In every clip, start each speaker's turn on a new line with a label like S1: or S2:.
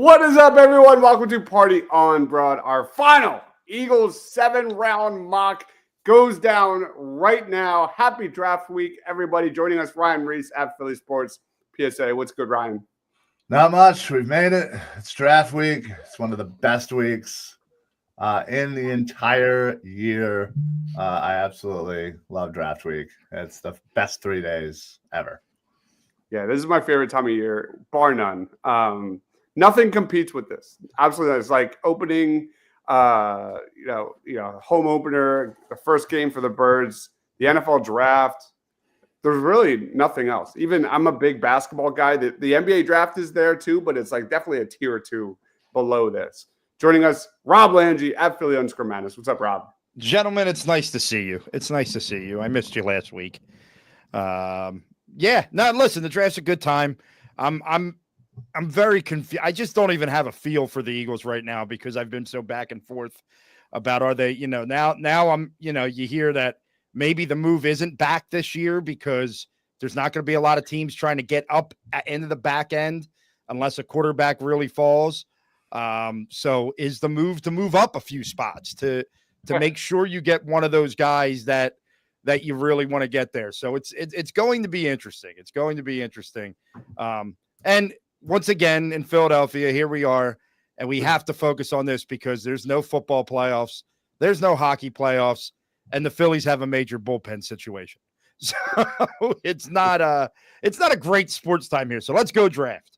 S1: What is up, everyone? Welcome to Party on Broad. Our final Eagles 7-round mock goes down right now. Happy draft week, everybody. Joining us, Ryan Reese at Philly Sports PSA. What's good, Ryan?
S2: Not much. We've made it. It's draft week. It's one of the best weeks in the entire year. I absolutely love draft week. It's the best 3 days ever.
S1: Yeah, this is my favorite time of year, bar none. Nothing competes with this. Absolutely, it's like opening, home opener, the first game for the Birds, the NFL draft. There's really nothing else. Even I'm a big basketball guy. The NBA draft is there too, but it's like definitely a tier or two below this. Joining us, Rob Lange at Philly _Madness. What's up, Rob?
S3: Gentlemen, it's nice to see you. It's nice to see you. I missed you last week. Listen, the draft's a good time. I'm very confused. I just don't even have a feel for the Eagles right now because I've been so back and forth about are they, now I'm, you hear that maybe the move isn't back this year because there's not going to be a lot of teams trying to get up into the back end unless a quarterback really falls. So is the move to move up a few spots to make sure you get one of those guys that you really want to get there. So it's going to be interesting. It's going to be interesting. And once again, in Philadelphia, here we are, and we have to focus on this because there's no football playoffs. There's no hockey playoffs, and the Phillies have a major bullpen situation. So it's not a great sports time here. So let's go draft.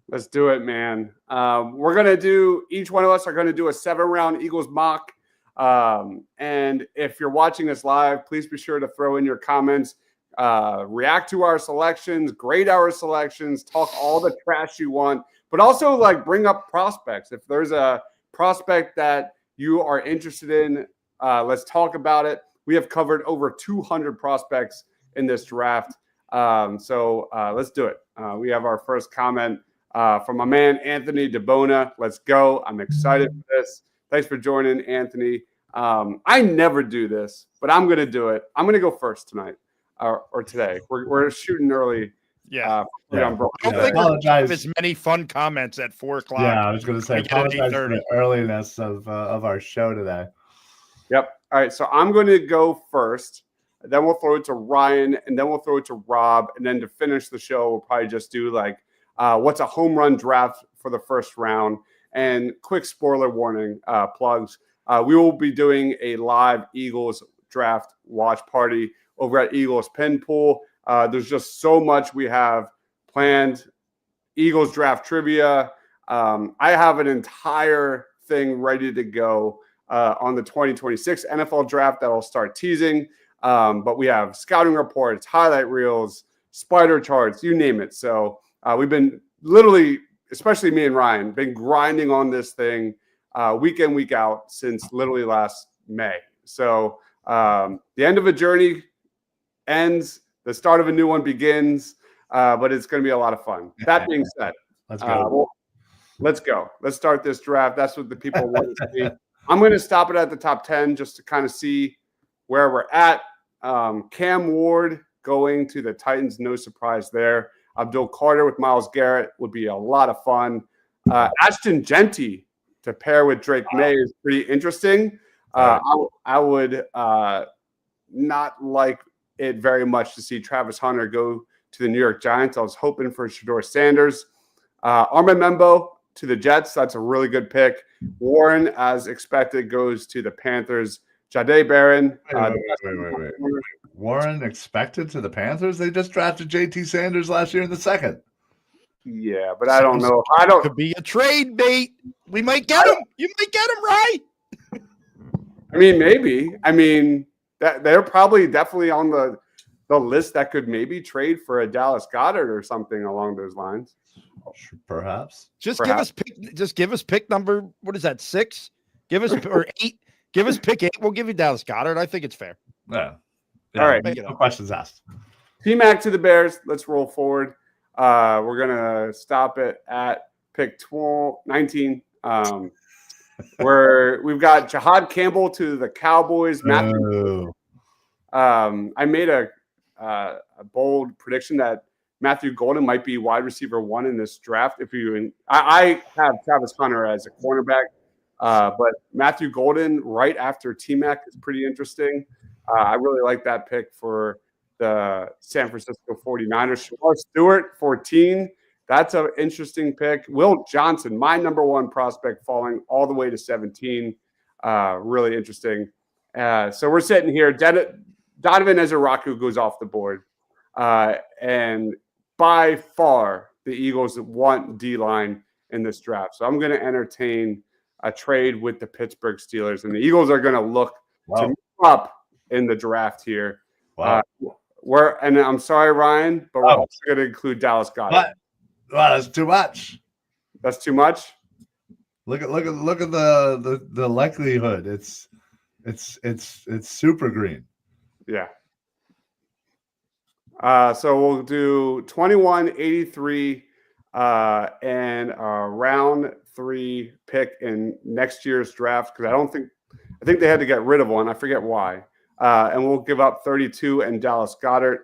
S1: Let's do it, man. We're going to do, each one of us are going to do a 7-round Eagles mock. And if you're watching us live, please be sure to throw in your comments, react to our selections, grade our selections, talk all the trash you want, but also like bring up prospects. If there's a prospect that you are interested in, let's talk about it. We have covered over 200 prospects in this draft. So let's do it. We have our first comment from my man, Anthony DeBona. Let's go. I'm excited for this. Thanks for joining, Anthony. I never do this, but I'm going to do it. I'm going to go first tonight or today. We're shooting early.
S3: Yeah.
S1: I don't
S3: think we have as many fun comments at 4 o'clock.
S2: Yeah, I was going to say, apologize for the earliness of our show today.
S1: Yep. All right, so I'm going to go first. Then we'll throw it to Ryan, and then we'll throw it to Rob. And then to finish the show, we'll probably just do like what's a home run draft for the first round. And quick spoiler warning, plugs. We will be doing a live Eagles draft watch party over at Eagles Pin Pool. There's just so much we have planned. Eagles draft trivia. I have an entire thing ready to go on the 2026 NFL draft that will start teasing. But we have scouting reports, highlight reels, spider charts, you name it. So we've been literally, especially me and Ryan, been grinding on this thing week in, week out since literally last May. So the end of a journey ends, the start of a new one begins, but it's going to be a lot of fun. That being said,
S2: let's go.
S1: Let's go. Let's start this draft. That's what the people want to see. I'm going to stop it at the top 10 just to kind of see where we're at. Cam Ward going to the Titans, no surprise there. Abdul Carter with Myles Garrett would be a lot of fun. Ashton Genty to pair with Drake May is pretty interesting. I would not like it very much to see Travis Hunter go to the New York Giants. I was hoping for Shedeur Sanders. Armand Membo to the Jets. That's a really good pick. Warren, as expected, goes to the Panthers. Jahdae Barron.
S2: Wait. Warren expected to the Panthers? They just drafted JT Sanders last year in the second.
S1: Yeah, but I don't know.
S3: Could be a trade bait. We might get him. You might get him, right?
S1: I mean, maybe. I mean, that they're probably definitely on the list that could maybe trade for a Dallas Goedert or something along those lines.
S2: Perhaps.
S3: Give us pick number. What is that? 6? Give us or 8. Give us pick 8. We'll give you Dallas Goedert. I think it's fair.
S2: Yeah.
S1: All right.
S2: No questions asked.
S1: T-Mac to the Bears. Let's roll forward. We're gonna stop it at pick 19. Where we've got Jahad Campbell to the Cowboys. I made a bold prediction that Matthew Golden might be wide receiver 1 in this draft. I have Travis Hunter as a cornerback, but Matthew Golden right after T-Mac is pretty interesting. I really like that pick for the San Francisco 49ers. Shamar Stewart, 14. That's an interesting pick. Will Johnson, my number 1 prospect, falling all the way to 17. Really interesting. So we're sitting here. Donovan Ezeraku goes off the board. And by far, the Eagles want D-line in this draft. So I'm going to entertain a trade with the Pittsburgh Steelers. And the Eagles are going to look to move up in the draft here.
S2: Wow.
S1: And I'm sorry, Ryan, but we're also going to include Dallas Goedert.
S2: Wow, that's too much.
S1: That's too much?
S2: Look at the likelihood. It's super green.
S1: Yeah. So we'll do 21, 83, and a round 3 pick in next year's draft because I think they had to get rid of one. I forget why. And we'll give up 32 and Dallas Goedert.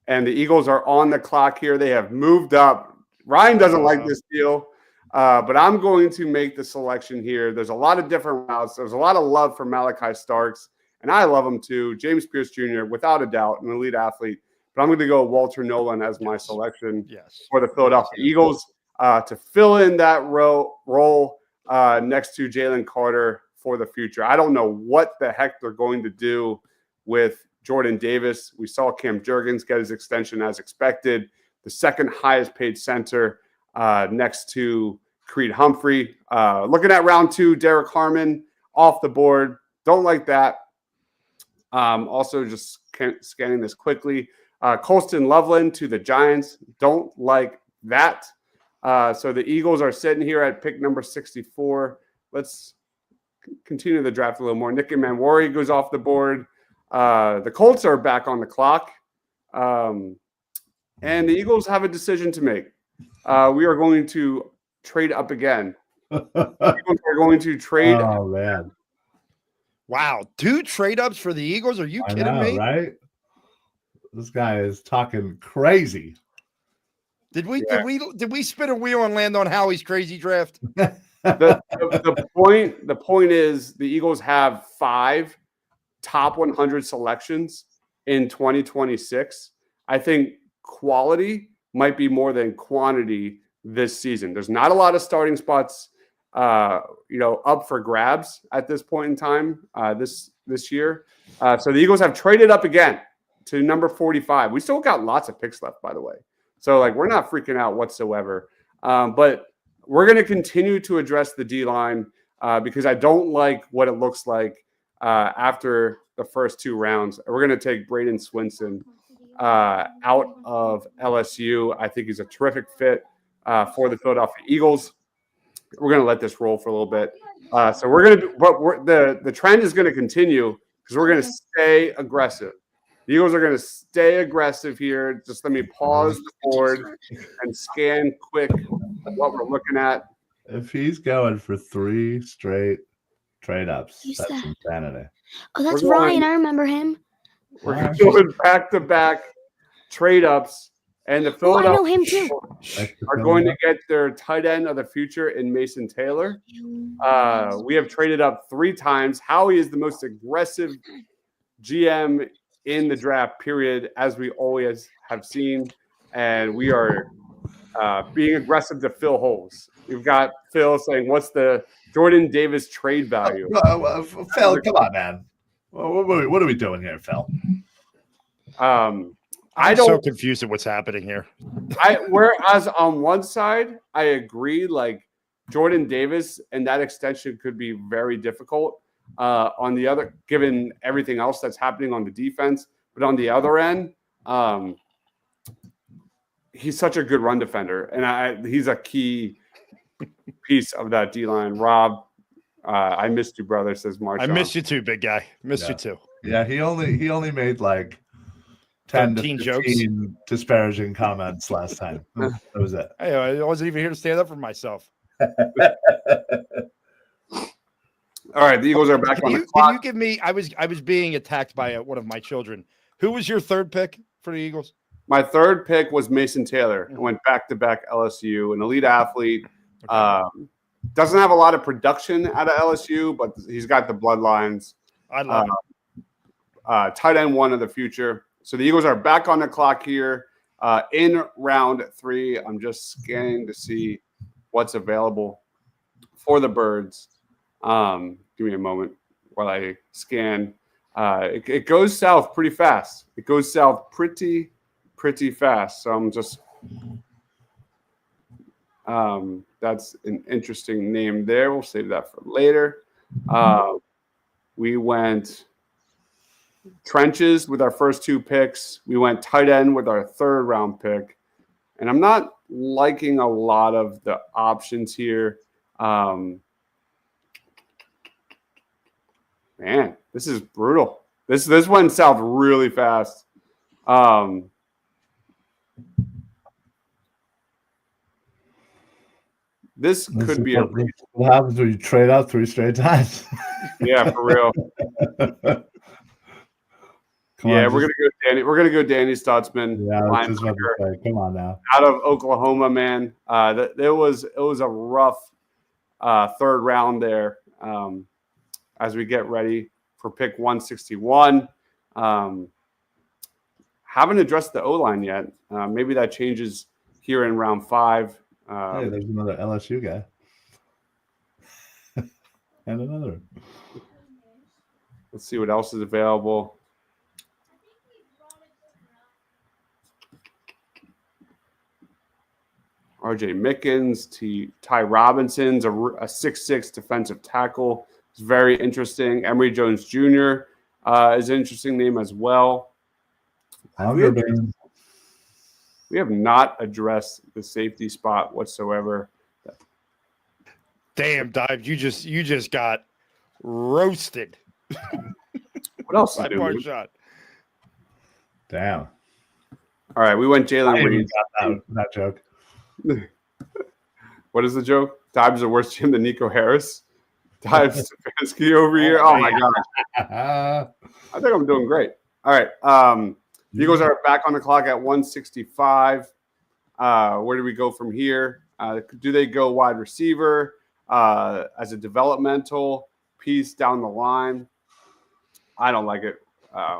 S1: And the Eagles are on the clock here. They have moved up. Ryan doesn't like this deal, but I'm going to make the selection here. There's a lot of different routes. There's a lot of love for Malachi Starks. And I love him too. James Pierce Jr., without a doubt, an elite athlete. But I'm going to go Walter Nolan as my selection for the Philadelphia Eagles to fill in that role next to Jalen Carter for the future. I don't know what the heck they're going to do with Jordan Davis. We saw Cam Jurgens get his extension as expected. The second highest paid center next to Creed Humphrey. Looking at round 2, Derek Harmon off the board. Don't like that. Also, just scanning this quickly. Colston Loveland to the Giants. Don't like that. So the Eagles are sitting here at pick number 64. Let's continue the draft a little more. Nicky Manwari goes off the board. The Colts are back on the clock. And the Eagles have a decision to make. We are going to trade up again. The Eagles are going to trade.
S2: Oh, man.
S3: Wow, 2 trade ups for the Eagles? Are you kidding me?
S2: Right? This guy is talking crazy.
S3: Did we spin a wheel and land on Howie's crazy draft?
S1: The point is the Eagles have 5 top 100 selections in 2026. I think quality might be more than quantity this season. There's not a lot of starting spots up for grabs at this point in time this year. So the Eagles have traded up again to number 45. We still got lots of picks left, by the way. So we're not freaking out whatsoever. But we're going to continue to address the D-line because I don't like what it looks like after the first 2 rounds. We're going to take Braden Swinson out of LSU. I think he's a terrific fit for the Philadelphia Eagles. We're going to let this roll for a little bit. So we're going to, but the trend is going to continue because we're going to stay aggressive. The Eagles are going to stay aggressive here. Just let me pause the board and scan quick what we're looking at.
S2: If he's going for 3 straight trade ups, that's insanity.
S4: Oh, that's Ryan. I remember him.
S1: We're going back-to-back trade ups. And the Philadelphia
S4: I know him too.
S1: are going to get their tight end of the future in Mason Taylor. We have traded up 3 times. Howie is the most aggressive GM in the draft, period, as we always have seen. And we are being aggressive to fill holes. We've got Phil saying, what's the Jordan Davis trade value?
S2: Phil, come on, man. What are we doing here, Phil?
S3: I'm so confused at what's happening here.
S1: Whereas on one side, I agree, Jordan Davis and that extension could be very difficult. On the other, given everything else that's happening on the defense, but on the other end, he's such a good run defender, and he's a key piece of that D-line. Rob, I missed you, brother, says Marshall.
S3: I missed you too, big guy. Missed you too.
S2: Yeah, he only made 10 to 15
S3: jokes,
S2: disparaging comments last time. That was it.
S3: Hey, I wasn't even here to stand up for myself.
S1: All right, the Eagles are back on the clock.
S3: Can you give me? I was being attacked by one of my children. Who was your 3rd pick for the Eagles?
S1: My third pick was Mason Taylor. I went back-to-back LSU, an elite athlete.
S3: Okay.
S1: Doesn't have a lot of production out of LSU, but he's got the bloodlines.
S3: I love it.
S1: Tight end one of the future. So the Eagles are back on the clock here in round 3. I'm just scanning to see what's available for the Birds. Give me a moment while I scan. It goes south pretty fast. It goes south pretty fast. So I'm just that's an interesting name there. We'll save that for later. We went trenches with our first 2 picks. We went tight end with our 3rd round pick. And I'm not liking a lot of the options here. Man, this is brutal. This went south really fast. This could be a reach.
S2: What happens when you trade out 3 straight times?
S1: Yeah, for real. We're gonna go Danny Stutzman.
S2: Yeah, I was just about to say, come on now.
S1: Out of Oklahoma, man. It was a rough 3rd round there. As we get ready for pick 161. Haven't addressed the O-line yet. Maybe that changes here in round 5.
S2: Hey, there's another LSU guy. And another.
S1: Let's see what else is available. RJ Mickens, Ty Robinson's a 6'6" defensive tackle. It's very interesting. Emory Jones Jr. Is an interesting name as well. We have not addressed the safety spot whatsoever.
S3: Damn, Deibs, you just got roasted.
S1: What else is
S3: By
S1: new?
S3: Parshad.
S2: Damn.
S1: All right, we went Jalen Reed.
S2: That joke.
S1: What is the joke? Deibs is a worse team than Nico Harris. Deibs Stefanski over here. Oh my gosh. I think I'm doing great. All right. Eagles are back on the clock at 165. Where do we go from here? Do they go wide receiver as a developmental piece down the line? I don't like it. I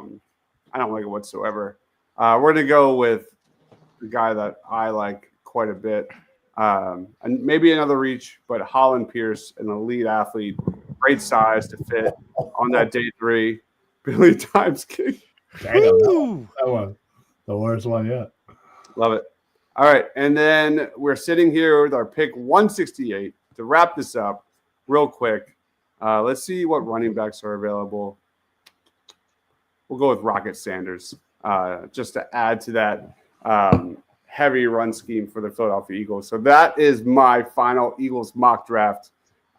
S1: don't like it whatsoever. We're going to go with the guy that I like quite a bit. And maybe another reach, but Holland Pierce, an elite athlete, great size to fit on that day 3. Billy Times kick.
S2: Damn, that one. The worst one yet.
S1: Love it. All right. And then we're sitting here with our pick 168 to wrap this up real quick. Let's see what running backs are available. We'll go with Rocket Sanders just to add to that heavy run scheme for the Philadelphia Eagles. So that is my final Eagles mock draft.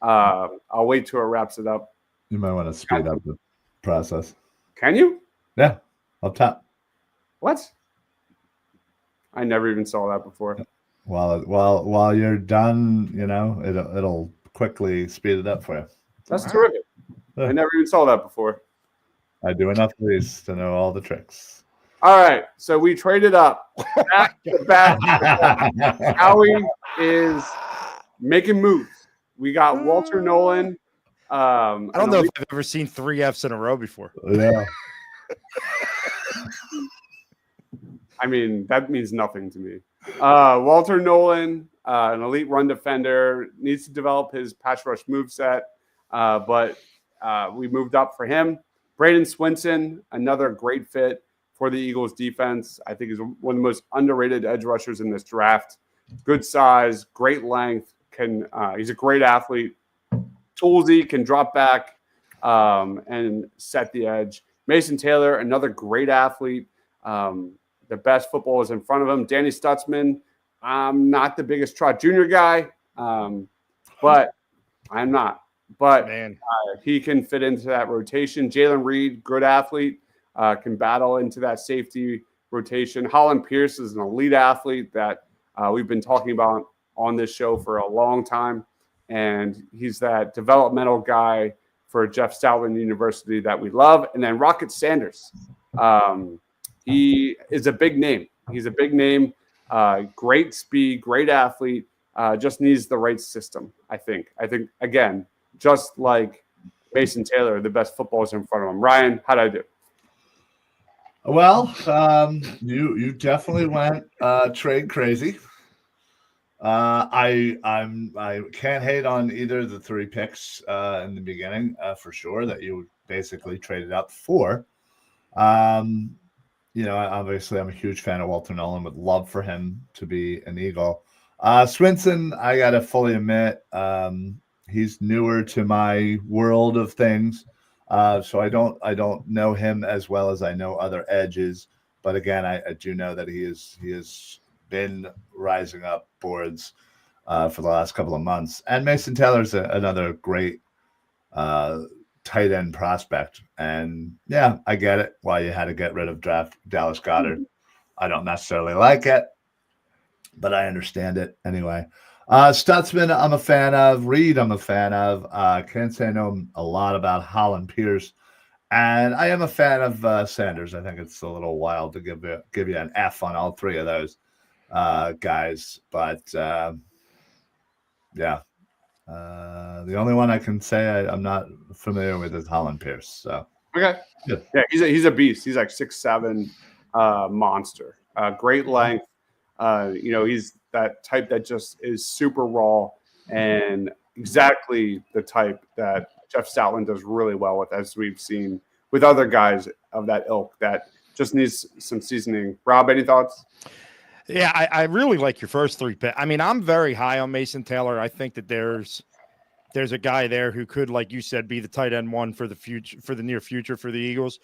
S1: I'll wait till it wraps it up.
S2: You might want to speed up the process.
S1: Can you?
S2: Yeah, up top.
S1: What? I never even saw that before.
S2: While you're done, it'll quickly speed it up for you.
S1: That's terrific.
S2: Yeah.
S1: I never even saw that before.
S2: I do enough of these to know all the tricks.
S1: All right, so we traded up back to back. Howie is making moves. We got Walter Nolan.
S3: I don't know if I've ever seen 3 Fs in a row before.
S2: Yeah.
S1: I mean, that means nothing to me. Walter Nolan, an elite run defender, needs to develop his pass rush moveset, but we moved up for him. Braden Swinson, another great fit for the Eagles defense. I think he's one of the most underrated edge rushers in this draft. Good size, great length. He's a great athlete. Toolsy, can drop back and set the edge. Mason Taylor, another great athlete. The best football is in front of him. Danny Stutzman, I'm not the biggest Trot Jr. guy, but I'm not. But he can fit into that rotation. Jalen Reed, good athlete, can battle into that safety rotation. Holland Pierce is an elite athlete that we've been talking about on this show for a long time. And he's that developmental guy for Jeff Stoutland University that we love. And then Rocket Sanders. He is a big name. He's a big name, great speed, great athlete. Just needs the right system. I think again, just like Mason Taylor, the best football is in front of him. Ryan, how'd I do?
S2: Well, you definitely went trade crazy. I can't hate on either of the 3 picks in the beginning for sure that you basically traded up for. Obviously I'm a huge fan of Walter Nolan. Would love for him to be an Eagle. Swinson, I gotta fully admit, he's newer to my world of things. So I don't know him as well as I know other edges, but again, I do know that he has been rising up boards for the last couple of months. And Mason Taylor's another great tight end prospect. And yeah, I get it why you had to get rid of draft Dallas Goedert. I don't necessarily like it, but I understand it anyway. Stutzman, I'm a fan of. Reed, I'm a fan of. Can't say I know a lot about Holland Pierce. And I am a fan of Sanders. I think it's a little wild to give you an F on all 3 of those guys. But, yeah. The only one I can say I'm not familiar with is Holland Pierce. So
S1: okay.
S2: Good.
S1: Yeah, he's a beast. He's like 6'7", monster. Great length. He's that type that just is super raw and exactly the type that Jeff Stoutland does really well with, as we've seen with other guys of that ilk that just needs some seasoning. Rob, any thoughts?
S3: Yeah, I really like your first 3 picks. I mean, I'm very high on Mason Taylor. I think that there's a guy there who could, like you said, be the tight end 1 for the future, for the near future for the Eagles.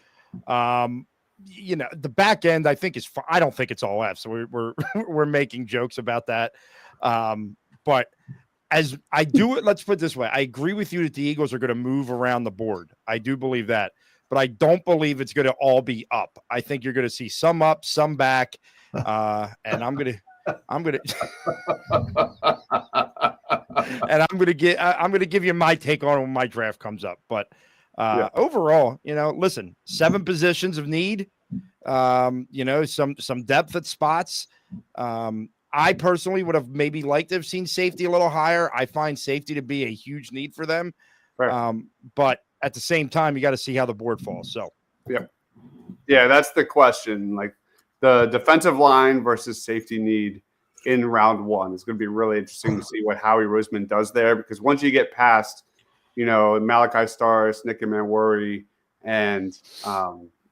S3: The back end, I think is. I don't think it's all F. So we're making jokes about that. But as I do it, let's put it this way: I agree with you that the Eagles are going to move around the board. I do believe that, but I don't believe it's going to all be up. I think you're going to see some up, some back, and I'm gonna give you my take on it when my draft comes up. But overall, listen, 7 positions of need, some depth at spots. I personally would have maybe liked to have seen safety a little higher. I find safety to be a huge need for them.
S1: Right.
S3: But at the same time, you got to see how the board falls. So,
S1: yeah, that's the question. Like the defensive line versus safety need in round 1 is going to be really interesting to see what Howie Roseman does there, because once you get past, Malachi Starr, Nick Manworthy, and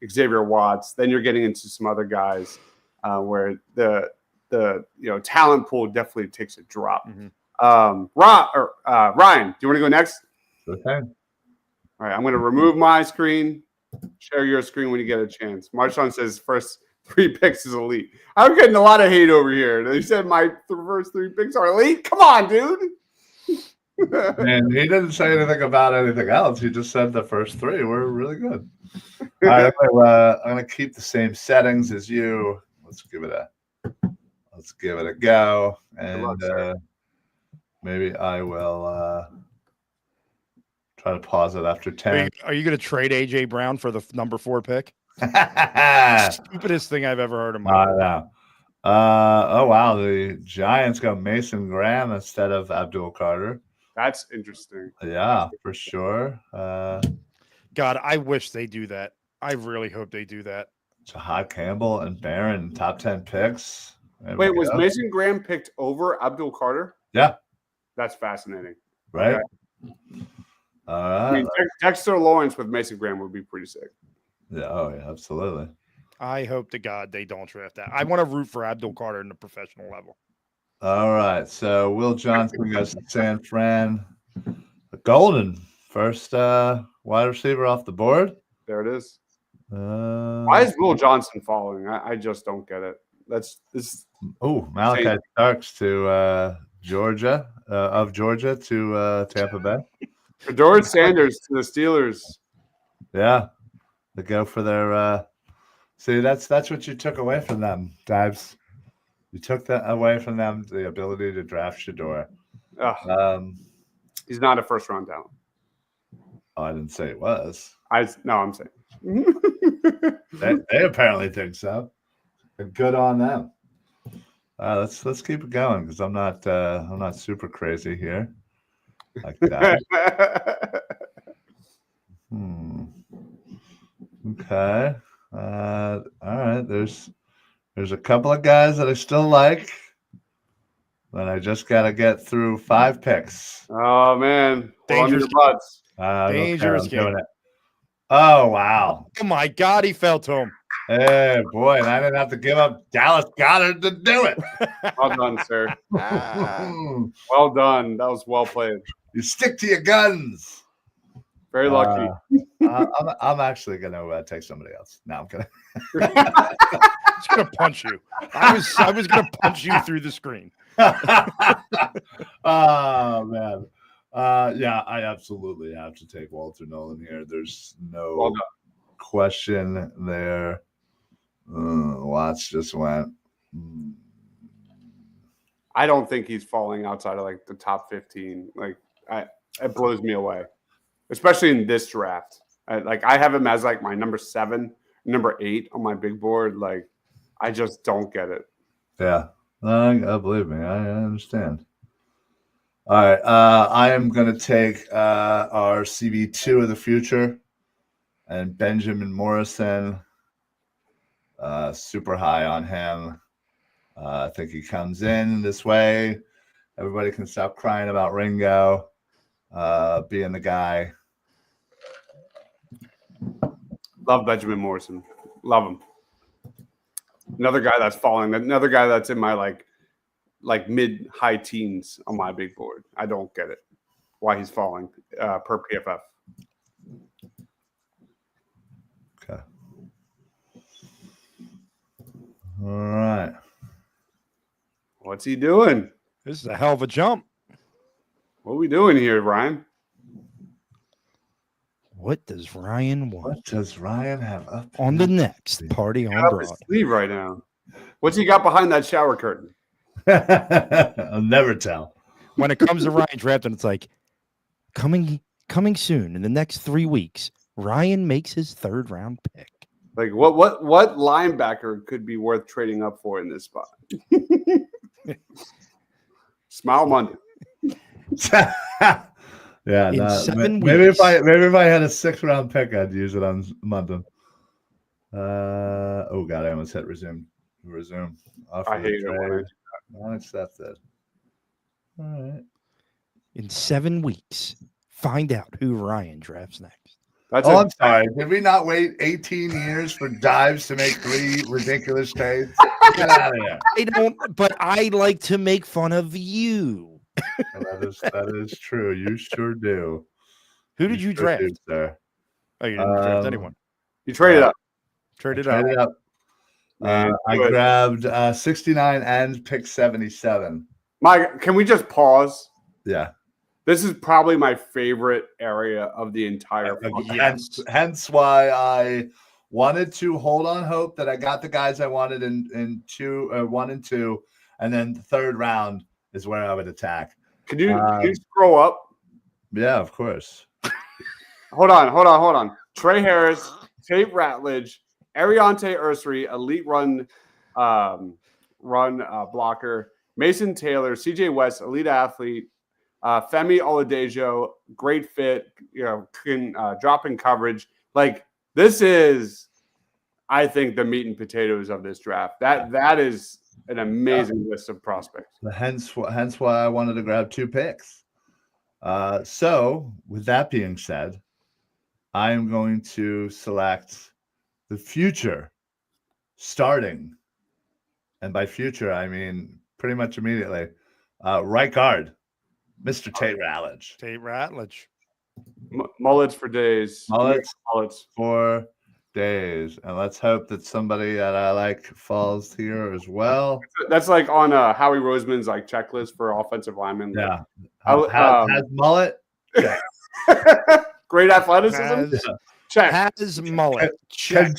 S1: Xavier Watts, then you're getting into some other guys where the talent pool definitely takes a drop.
S3: Mm-hmm.
S1: Ryan, do you want to go next?
S2: Okay.
S1: All right, I'm going to remove my screen. Share your screen when you get a chance. Marshawn says first 3 picks is elite. I'm getting a lot of hate over here. They said my first 3 picks are elite. Come on, dude.
S2: And he didn't say anything about anything else. He just said the first 3 were really good. All right, I'm going to keep the same settings as you. Let's give it a go. And maybe I will try to pause it after 10.
S3: Are you going to trade AJ Brown for the number 4 pick? Stupidest thing I've ever heard of.
S2: I know. Oh wow, the Giants go Mason Graham instead of Abdul Carter.
S1: That's interesting.
S2: Yeah, for sure.
S3: God, I wish they do that. I really hope they do that.
S2: Jahad Campbell and Barron, top 10 picks.
S1: Wait, was Mason Graham picked over Abdul Carter?
S2: Yeah.
S1: That's fascinating.
S2: Right?
S1: Okay. I mean, Dexter Lawrence with Mason Graham would be pretty sick.
S2: Yeah, oh yeah, absolutely.
S3: I hope to God they don't draft that. I want to root for Abdul Carter in the professional level.
S2: All right, so Will Johnson goes to San Fran. Golden, first wide receiver off the board.
S1: There it is. Why is Will Johnson falling? I just don't get it.
S2: Malachi Starks to Georgia to Tampa Bay.
S1: Fedora Sanders to the Steelers.
S2: Yeah, they go for their. See, that's what you took away from them, Deibs. You took that away from them, the ability to draft Shador.
S1: He's not a first-round talent.
S2: Oh, I didn't say it was.
S1: I'm saying.
S2: They apparently think so. Good on them. Let's keep it going because I'm not super crazy here. Like that. Okay. All right. There's a couple of guys that I still like, but I just gotta get through 5 picks.
S1: Oh man, hold on to your butts.
S3: Dangerous
S2: I'm
S3: game.
S2: doing it. Oh wow.
S3: Oh my God, he fell to him.
S2: Hey boy, and I didn't have to give up Dallas Goddard to do it.
S1: Well done, sir. Well done. That was well played.
S2: You stick to your guns.
S1: Very lucky.
S2: I'm actually gonna take somebody else. No, I'm kidding.
S3: He's gonna punch you. I was gonna punch you through the screen.
S2: Oh man. Yeah, I absolutely have to take Walter Nolan here. There's no question there. Watts just went.
S1: I don't think he's falling outside of like the top 15. Like, it blows me away, especially in this draft. I have him as like my number 7, number 8 on my big board. Like, I just don't get it.
S2: Yeah, believe me, I understand. All right, I am going to take our CB2 of the future and Benjamin Morrison. Super high on him. I think he comes in this way. Everybody can stop crying about Ringo being the guy.
S1: Love Benjamin Morrison. Love him. Another guy that's falling. Another guy that's in my like mid high teens on my big board. I don't get it. Why he's falling per PFF.
S2: Okay. All right.
S1: What's he doing?
S3: This is a hell of a jump.
S1: What are we doing here, Ryan?
S3: What does Ryan want?
S2: What does Ryan have up
S3: on the next party on
S1: Up his
S3: Broad?
S1: sleeve right now. What's he got behind that shower curtain?
S2: I'll never tell.
S3: When it comes to Ryan drafting, it's like coming soon in the next 3 weeks. Ryan makes his 3rd round pick.
S1: Like what linebacker could be worth trading up for in this spot? Smile Monday.
S2: Yeah,
S3: In 7
S2: maybe
S3: weeks.
S2: if I had a 6th round pick, I'd use it on London. Oh god, I almost hit resume.
S1: I hate it when I do
S2: Not accepted. All right.
S3: In 7 weeks, find out who Ryan drafts next.
S1: That's
S2: I'm sorry. Did we not wait 18 years for Deibs to make 3 ridiculous trades? Get out of here.
S3: I don't, but I like to make fun of you.
S2: That is true. You sure do.
S3: Who did you
S2: sure
S3: draft?
S2: do, sir.
S3: Oh, you didn't draft anyone.
S1: You traded up.
S3: Traded up.
S2: Traded up.
S1: Man,
S2: I
S1: good.
S2: grabbed 69 and pick 77.
S1: Mike, can we just pause?
S2: Yeah.
S1: This is probably my favorite area of the entire.
S2: Hence why I wanted to hold on hope that I got the guys I wanted in 1 and 2, and then the 3rd round is where I would attack.
S1: Can you scroll up?
S2: Yeah, of course.
S1: Hold on. Trey Harris, Tate Ratledge, Ariante Ursary, elite run blocker, Mason Taylor, CJ West, elite athlete, Femi Oladejo, great fit, can drop in coverage. Like, this is, I think, the meat and potatoes of this draft. That is an amazing list of prospects.
S2: Hence why I wanted to grab 2 picks. So with that being said, I am going to select the future starting, and by future I mean pretty much immediately, right guard, Mr. Tate Ratledge.
S3: Tate Ratledge.
S1: Mullets for days.
S2: Mullets
S1: Mullets
S2: for days, and let's hope that somebody that I like falls here as well.
S1: That's like on Howie Roseman's like checklist for offensive linemen.
S2: Yeah,
S1: Has
S2: mullet. Yeah.
S1: Great athleticism. Check.
S3: Has mullet.
S2: Can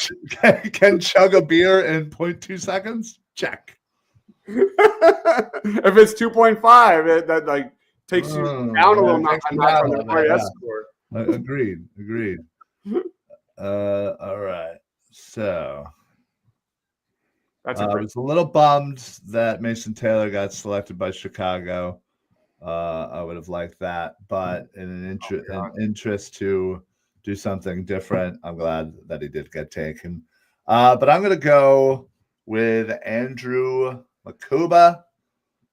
S2: chug a beer in 0.2 seconds. Check.
S1: If it's 2.5, that like takes you down a little notch on the RAS score.
S2: Agreed. All right. So
S1: That's a
S2: I
S1: great.
S2: was a little bummed that Mason Taylor got selected by Chicago. I would have liked that, but in an interest to do something different, I'm glad that he did get taken. But I'm going to go with Andrew Makuba,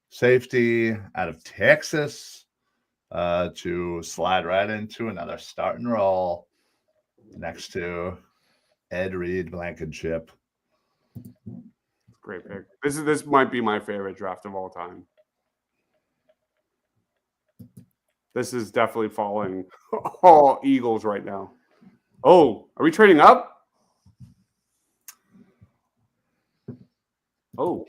S2: safety out of Texas, to slide right into another starting role next to Ed Reed Blankenship.
S1: Great pick. This might be my favorite draft of all time. This is definitely falling all Eagles right now. Oh, are we trading up? Oh,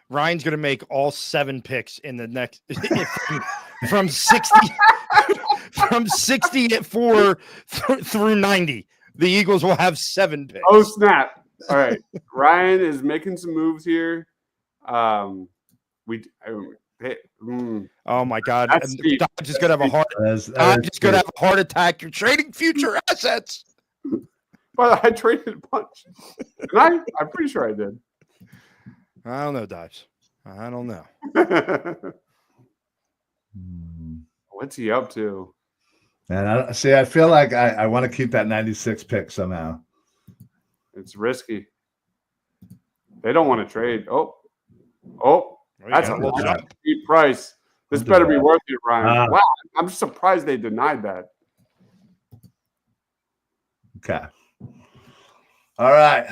S3: Ryan's going to make all 7 picks in the next from 60 from 64 through 90. The Eagles will have 7 picks.
S1: Oh snap! All right, Ryan is making some moves here. Oh
S3: my God!
S1: That's steep.
S3: Deibs is going to have a heart. Deibs is going to have a heart attack. You're trading future assets.
S1: But I traded a bunch. And I'm pretty sure I did.
S3: I don't know, Deibs. I don't know.
S1: What's he up to?
S2: And I feel like I want to keep that 96 pick somehow.
S1: It's risky. They don't want to trade. Oh, that's a cheap price. This better be worth it, Ryan. Wow, I'm surprised they denied that.
S2: Okay. All right.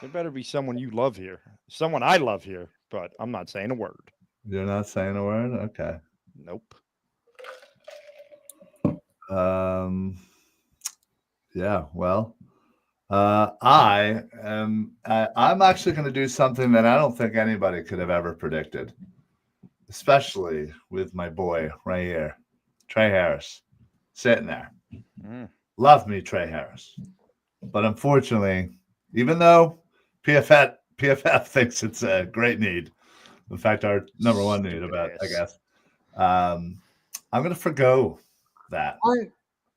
S3: There better be someone you love here. Someone I love here, but I'm not saying a word.
S2: You're not saying a word? Okay.
S3: Nope.
S2: Yeah, well, I'm actually going to do something that I don't think anybody could have ever predicted, especially with my boy right here, Trey Harris, sitting there. Love me, Trey Harris. But unfortunately, even though PFF thinks it's a great need, in fact, our number one need, I guess, I'm going to forgo that.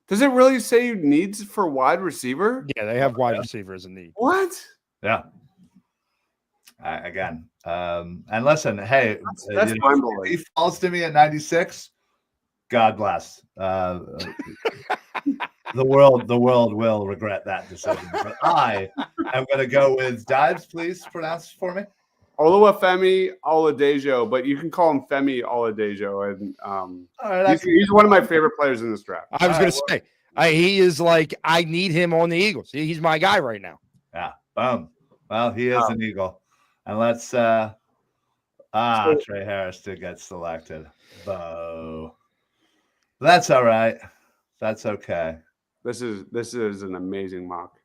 S1: Does it really say needs for wide receiver?
S3: Yeah, they have wide receiver as a need.
S1: What?
S2: Yeah. Again, and listen, hey,
S1: that's mind-blowing.
S2: If he falls to me at 96, God bless. The world will regret that decision. But I am going to go with Deibs. Please pronounce for me.
S1: Oluwafemi Oladejo, but you can call him Femi Oladejo, and he's one of my favorite players in this draft.
S3: I was going to say, he is like, I need him on the Eagles. He's my guy right now.
S2: Yeah, boom. Well, he is an Eagle, and let's Trey Harris did get selected. Bo, that's all right. That's okay.
S1: This is an amazing mock.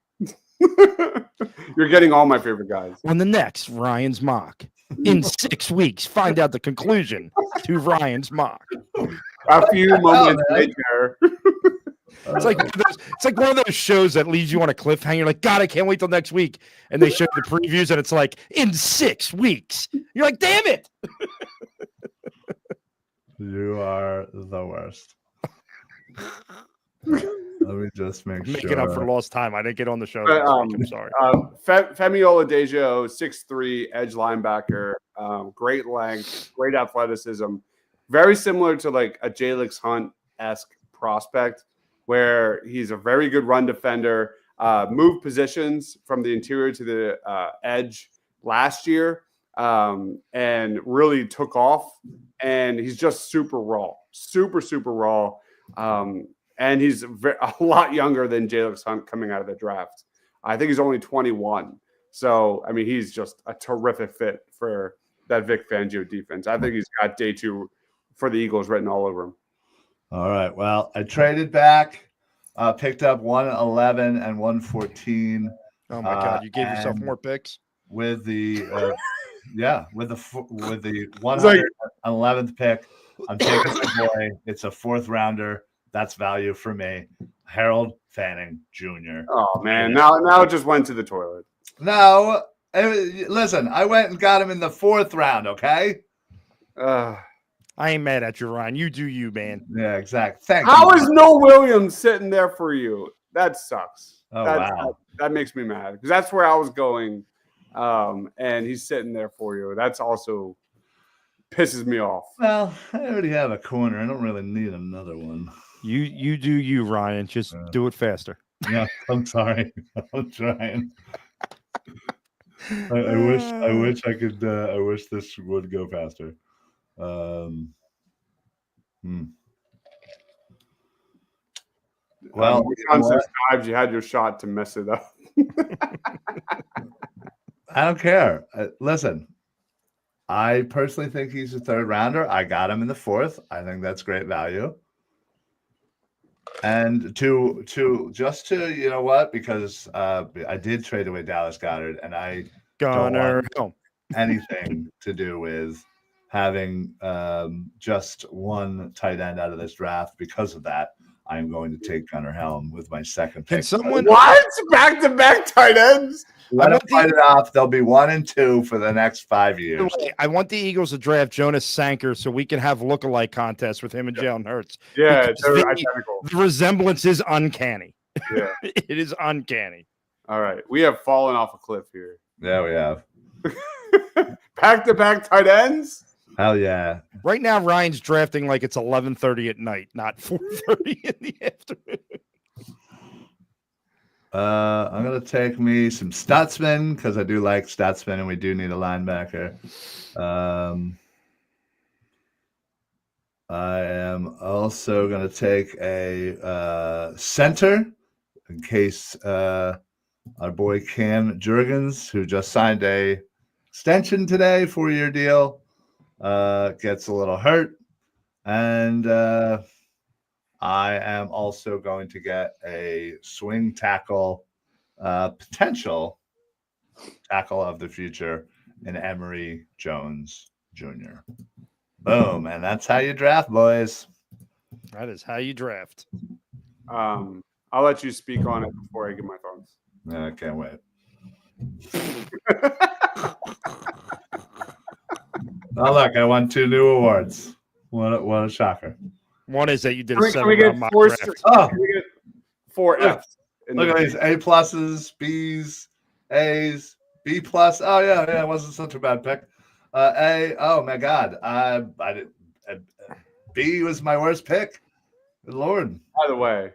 S1: You're getting all my favorite guys.
S3: On the next Ryan's mock. In 6 weeks, find out the conclusion to Ryan's mock.
S1: A few moments later.
S3: It's like one of those shows that leaves you on a cliffhanger. Like, God, I can't wait till next week. And they show the previews, and it's like, in 6 weeks. You're like, damn it.
S2: You are the worst. Let me just
S3: making up for lost time. I didn't get on the show. I'm sorry.
S1: Femi Oladejo, 6'3", edge linebacker, great length, great athleticism, very similar to like a Jalix Hunt-esque prospect, where he's a very good run defender, moved positions from the interior to the edge last year, and really took off. And he's just super raw, super raw. And he's a lot younger than Jalix Hunt coming out of the draft. I think he's only 21. So, I mean, he's just a terrific fit for that Vic Fangio defense. I think he's got day 2 for the Eagles written all over him.
S2: All right. Well, I traded back, picked up 111 and 114.
S3: Oh my God! You gave yourself more picks
S2: with the with the 111th pick. I'm taking the boy. It's a 4th rounder. That's value for me. Harold Fanning Jr.
S1: Oh, man. Now it just went to the toilet.
S2: No. Listen, I went and got him in the 4th round, okay?
S3: I ain't mad at you, Ryan. You do you, man.
S2: Yeah, exactly. Thank
S1: you. How
S2: is
S1: Noah Williams sitting there for you? That sucks.
S2: Oh, wow.
S1: That makes me mad because that's where I was going and he's sitting there for you. That's also pisses me off.
S2: Well, I already have a corner. I don't really need another one.
S3: You do you, Ryan. Just do it faster.
S2: Yeah, I'm sorry. I'm trying. I wish I could. I wish this would go faster. Well,
S1: Deibs, you had your shot to mess it up.
S2: I don't care. Listen, I personally think he's a third rounder. I got him in the fourth. I think that's great value. And to you know what? Because I did trade away Dallas Goedert, and I don't want anything to do with having just one tight end out of this draft. Because of that, I'm going to take Gunnar Helm with my second pick.
S3: Can someone
S1: what? Back-to-back tight ends?
S2: Let them fight it off. They'll be 1 and 2 for the next 5 years.
S3: I want the Eagles to draft Jonas Sanker so we can have lookalike contests with him and Jalen Hurts.
S1: Yeah, they're identical.
S3: The resemblance is uncanny.
S1: Yeah.
S3: It is uncanny.
S1: All right. We have fallen off a cliff here.
S2: Yeah, we have.
S1: Back-to-back tight ends?
S2: Hell yeah.
S3: Right now, Ryan's drafting like it's 11:30 at night, not 4:30 in the afternoon.
S2: I'm going to take me some Stutzman because I do like Stutzman and we do need a linebacker. I am also going to take a center in case our boy Cam Jurgens, who just signed a extension today, 4-year deal, gets a little hurt. And I am also going to get a swing tackle, potential tackle of the future in Emory Jones Jr. Boom. And that's how you draft, boys.
S3: That is how you draft.
S1: I'll let you speak on it before I give my thoughts.
S2: I can't wait. Oh, look, I won 2 new awards. What a shocker.
S3: One is that you did a
S1: Can we
S3: 7-round
S1: get
S3: mock
S1: 4
S3: draft.
S1: Can we get 4 Fs?
S2: Look at these A pluses, Bs, A's, B plus. Oh yeah, it wasn't such a bad pick. A. Oh my God, I did. B was my worst pick. Good Lord.
S1: By the way,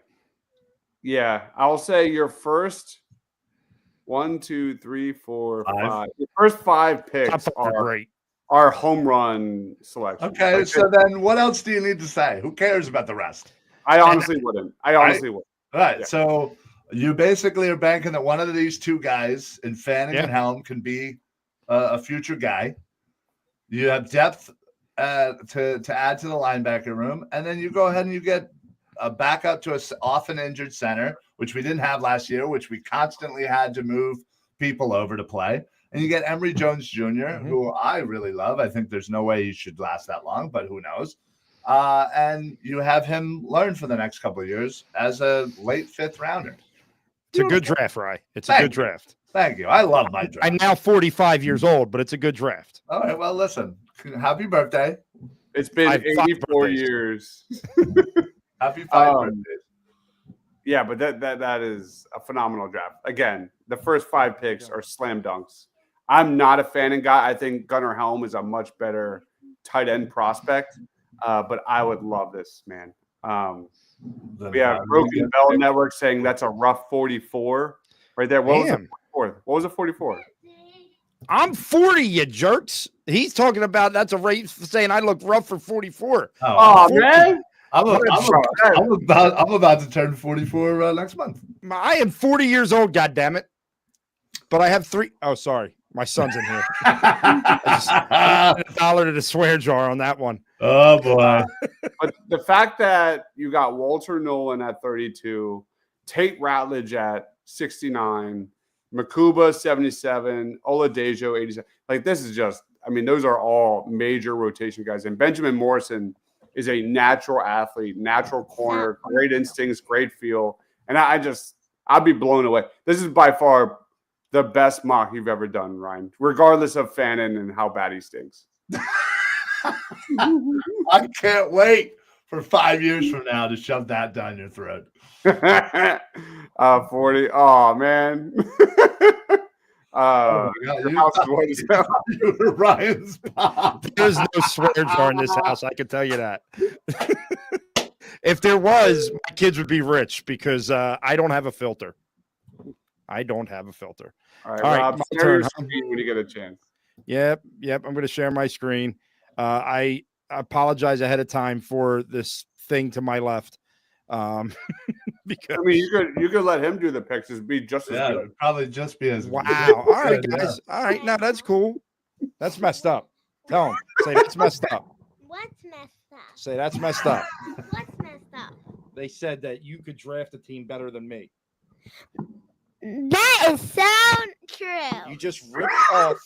S1: yeah, I'll say your first 1, 2, 3, 4, 5. Your first 5 picks are home run selections.
S2: Okay, like, so then what else do you need to say? Who cares about the rest?
S1: I honestly wouldn't. All
S2: right, yeah. So you basically are banking that one of these 2 guys in Fanning and Helm can be a future guy. You have depth to add to the linebacker room, and then you go ahead and you get a backup to an often injured center, which we didn't have last year, which we constantly had to move people over to play. And you get Emory Jones Jr., who I really love. I think there's no way he should last that long, but who knows? And you have him learn for the next couple of years as a late 5th rounder.
S3: It's a good draft, Rye. It's a good draft.
S2: Thank you. I love my draft.
S3: I'm now 45 years old, but it's a good draft.
S2: All right. Well, listen. Happy birthday.
S1: It's been 84 years.
S2: Happy 5 birthdays.
S1: Yeah, but that is a phenomenal draft. Again, the first 5 picks are slam dunks. I'm not a Fanning guy. I think Gunnar Helm is a much better tight end prospect, but I would love this, man. We have Broken Bell Network saying that's a rough 44 right there. What was the 44? What was a 44?
S3: I'm 40, you jerks. He's talking about that's a rate saying I look rough for 44.
S1: Oh man.
S2: I'm about to turn 44 next month.
S3: I am 40 years old, goddammit. But I have 3. Oh, sorry. My son's in here. $1 to the swear jar on that one.
S2: Oh, boy.
S1: But the fact that you got Walter Nolan at 32, Tate Ratledge at 69, Makuba 77, Oladejo 87. Like, this is just, I mean, those are all major rotation guys. And Benjamin Morrison is a natural athlete, natural corner, great instincts, great feel. And I'd be blown away. This is by far the best mock you've ever done, Ryan, regardless of Fannin and how bad he stinks.
S2: I can't wait for 5 years from now to shove that down your throat.
S1: 40. Oh, man.
S2: my God,
S1: your house is white as hell.
S2: you were Ryan's pop.
S3: There's no swear jar in this house. I can tell you that. If there was, my kids would be rich because I don't have a filter. I don't have a filter.
S1: All right,
S3: All right,
S1: Rob,
S3: my
S1: share your
S3: turn, huh?
S1: screen when you get a chance.
S3: Yep. I'm going to share my screen. I apologize ahead of time for this thing to my left. Because
S1: I mean, you could let him do the picks. It'd be just as
S2: Yeah,
S1: good.
S2: it'd probably just be as
S3: wow. All right,
S2: good,
S3: guys. All right, now that's cool. That's messed up. Tell him. Say that's messed up.
S4: What's messed up?
S3: Say that's messed up.
S4: What's messed up?
S3: They said that you could draft a team better than me.
S4: That is so true.
S3: You just ripped off.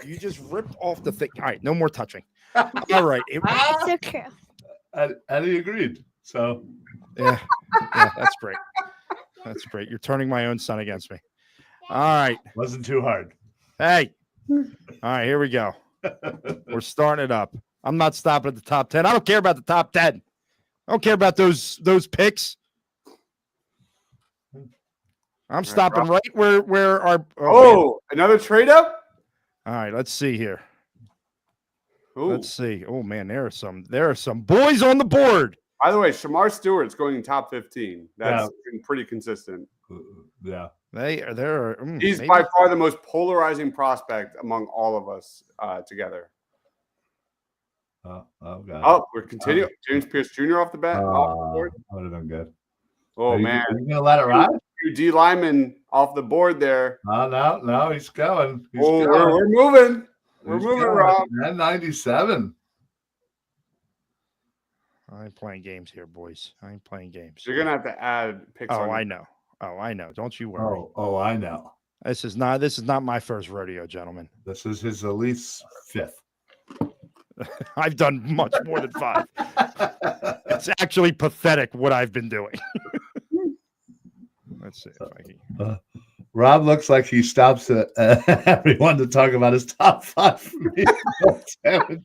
S3: You just ripped off the thing. All right, no more touching. All right.
S4: That's so true.
S2: Eddie agreed. So
S3: Yeah, that's great. That's great. You're turning my own son against me. All right.
S2: wasn't too hard.
S3: Hey. All right, here we go. We're starting it up. I'm not stopping at the top 10. I don't care about the top 10. I don't care about those picks. I'm stopping right where our
S1: Another trade up?
S3: all right, let's see here.
S1: Ooh.
S3: Let's see. Oh man, there are some boys on the board.
S1: By the way, Shamar Stewart's going in top 15. That's
S2: Yeah.
S1: been pretty consistent.
S2: Yeah.
S3: They're
S1: He's
S3: maybe.
S1: by far the most polarizing prospect among all of us together.
S2: Oh, God.
S1: Oh, we're continuing. James Pierce Jr. off the board.
S2: That would have been good.
S1: Oh,
S2: Are you,
S1: man.
S2: Are you going to let it ride?
S1: Two D linemen off the board there.
S2: No, he's going. He's
S1: Oh,
S2: going.
S1: we're moving. We're
S2: He's
S1: moving,
S2: going.
S1: Rob.
S2: 97.
S3: I ain't playing games here, boys. I ain't playing games.
S1: You're going to have to add picks on
S3: I know. Oh, I know. Don't you worry.
S2: Oh, I know.
S3: This is not my first rodeo, gentlemen.
S2: This is his at least fifth.
S3: I've done much more than 5. It's actually pathetic what I've been doing. Let's see if I can.
S2: Rob looks like he stops at everyone to talk about his top 5 sandwiches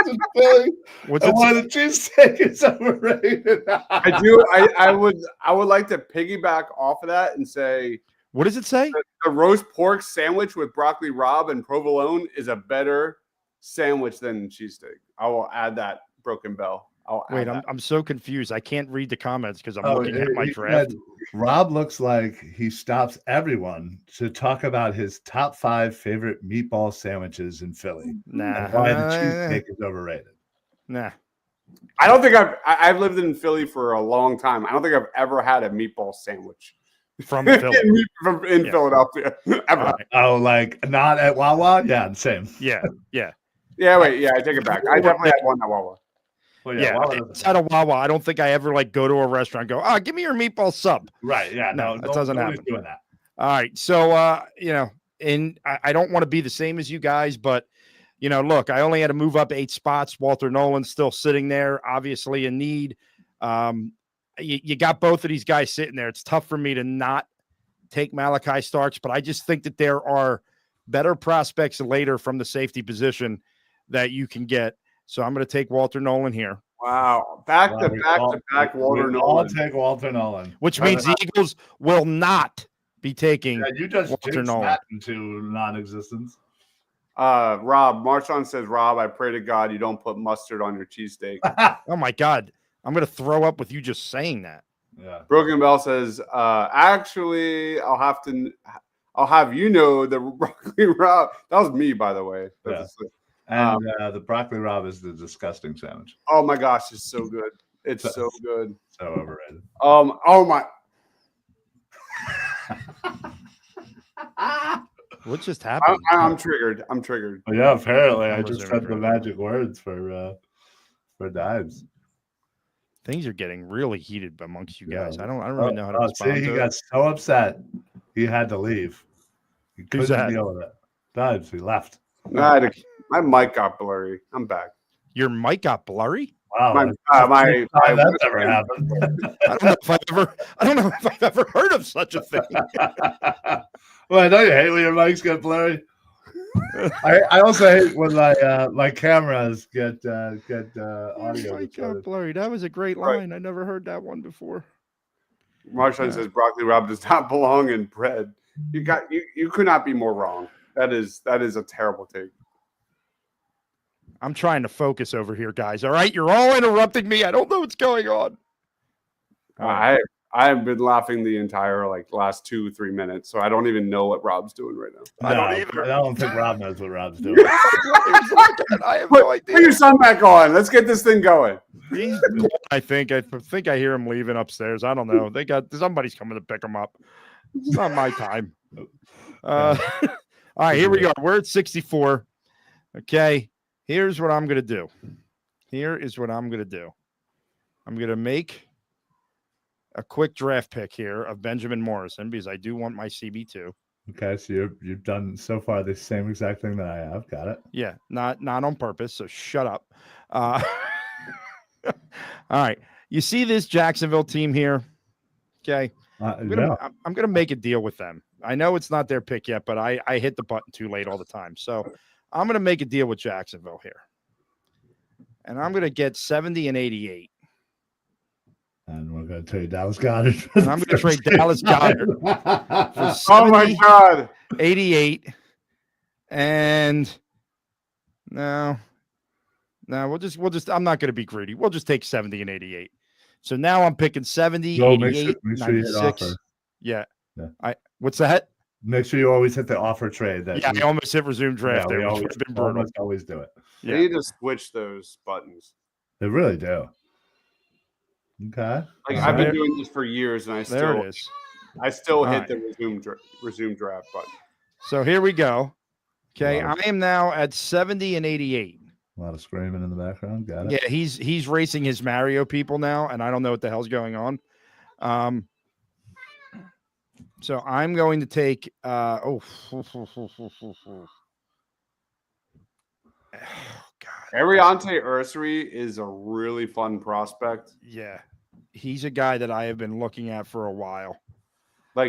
S2: in Philly.
S3: What's
S2: And
S3: it
S2: one of the cheesesteak is overrated.
S1: I do. I would like to piggyback off of that and say
S3: What does it say?
S1: the roast pork sandwich with broccoli rabe and provolone is a better sandwich than cheesesteak. I will add that, Broken Bell.
S3: Wait, I'm so confused. I can't read the comments because I'm
S2: Oh,
S3: looking at my
S2: he
S3: draft.
S2: said, Rob looks like he stops everyone to talk about his top 5 favorite meatball sandwiches in Philly.
S3: Nah,
S2: And why the cheesesteak is overrated.
S3: nah.
S1: I don't think I've lived in Philly for a long time. I don't think I've ever had a meatball sandwich
S3: From Philly.
S1: in
S3: Yeah.
S1: Philadelphia. Ever.
S3: All right.
S2: Oh, like not at Wawa? Yeah, same.
S3: Yeah.
S1: Yeah, wait. Yeah, I take it back. I definitely had one at Wawa.
S2: Well,
S3: Yeah.
S2: Wawa doesn't-
S3: Outside of Wawa, I don't think I ever go to a restaurant and go, give me your meatball sub.
S2: Right. Yeah.
S3: No,
S2: No,
S3: that doesn't
S2: nobody's
S3: happen.
S2: doing that.
S3: All right. So, and I don't want to be the same as you guys, but, look, I only had to move up 8 spots. Walter Nolan's still sitting there, obviously in need. You got both of these guys sitting there. It's tough for me to not take Malachi Starks, but I just think that there are better prospects later from the safety position that you can get. So I'm going to take Walter Nolan here.
S1: Wow. Back to back Walter
S2: we all
S1: Nolan.
S2: take Walter Nolan.
S3: Which means the Eagles will not be taking
S2: Yeah, you just
S3: Walter
S2: jinxed
S3: Nolan.
S2: that into non-existence.
S1: Rob, Marshawn says, Rob, I pray to God you don't put mustard on your cheesesteak.
S3: Oh, my God. I'm going to throw up with you just saying that.
S2: Yeah.
S1: Broken Bell says, actually, I'll have you know the broccoli rabe. That was me, by the way.
S2: And the broccoli rabe is the disgusting sandwich.
S1: Oh my gosh, it's so good. It's so good.
S2: So overrated.
S1: Oh my.
S3: What just happened?
S1: I'm triggered. I'm triggered.
S2: Well, yeah, apparently I
S3: I'm
S2: just
S3: resuming
S2: said the
S3: correctly.
S2: magic words for Deibs.
S3: Things are getting really heated amongst you guys.
S2: Yeah.
S3: I don't really know how to respond
S2: See, he
S3: to
S2: got
S3: it.
S2: so upset he had to leave. He
S3: Who's
S2: couldn't
S3: that?
S2: deal with it. Deibs, he left.
S1: Nah, my mic got blurry. I'm back.
S3: Your mic got blurry?
S2: Wow,
S1: My-
S2: that's the
S1: my-
S2: first
S1: my
S2: time that's
S1: whisper-
S2: ever happened.
S3: I don't know if I've ever heard of such a thing.
S2: Well, I know you hate when your mics get blurry. I also hate when my cameras get audio.
S3: Your mic got
S2: distorted.
S3: blurry. That was a great
S1: Right.
S3: line. I never heard that one before.
S1: Marshawn says broccoli rabe does not belong in bread. you could not be more wrong. That is a terrible take.
S3: I'm trying to focus over here, guys. All right, you're all interrupting me. I don't know what's going on. All right.
S1: I have been laughing the entire last 2-3 minutes, so I don't even know what Rob's doing right now.
S3: I don't either.
S2: I don't think Rob knows what Rob's doing.
S3: I have no idea.
S1: Put your son back on. Let's get this thing going.
S3: I think I hear him leaving upstairs. I don't know. Somebody's coming to pick him up. It's not my time. All right, here we go. We're at 64. Okay, here's what I'm gonna do. Here is what I'm gonna do. I'm gonna make a quick draft pick here of Benjamin Morrison because I do want my CB2.
S2: Okay, so you've done so far the same exact thing that I have. Got it.
S3: Yeah, not on purpose. So shut up. All right, you see this Jacksonville team here? Okay, I'm gonna make a deal with them. I know it's not their pick yet, but I hit the button too late all the time. So I'm gonna make a deal with Jacksonville here, and I'm gonna get 70 and 88.
S2: And we're going to trade Dallas Goddard.
S3: And I'm going to trade Dallas Goddard for 70,
S1: Oh my God.
S3: 88. And no, we'll just, I'm not going to be greedy. We'll just take 70 and 88. So now I'm picking 70, 88,
S2: make sure you hit
S3: 96.
S2: offer.
S3: Yeah.
S2: Yeah.
S3: What's that?
S2: Make sure you always hit the offer trade.
S3: I almost hit resume draft there.
S2: We
S3: Which would have been brutal.
S2: always do it.
S1: They need to switch those buttons.
S2: They really do. Okay.
S1: I've been doing this for years, and I still hit the resume draft button.
S3: So here we go. Okay, I am now at 70 and 88.
S2: A lot of screaming in the background. Got it.
S3: Yeah, he's racing his Mario people now, and I don't know what the hell's going on. So I'm going to take God.
S1: Ariante Ursary is a really fun prospect.
S3: Yeah. He's a guy that I have been looking at for a while.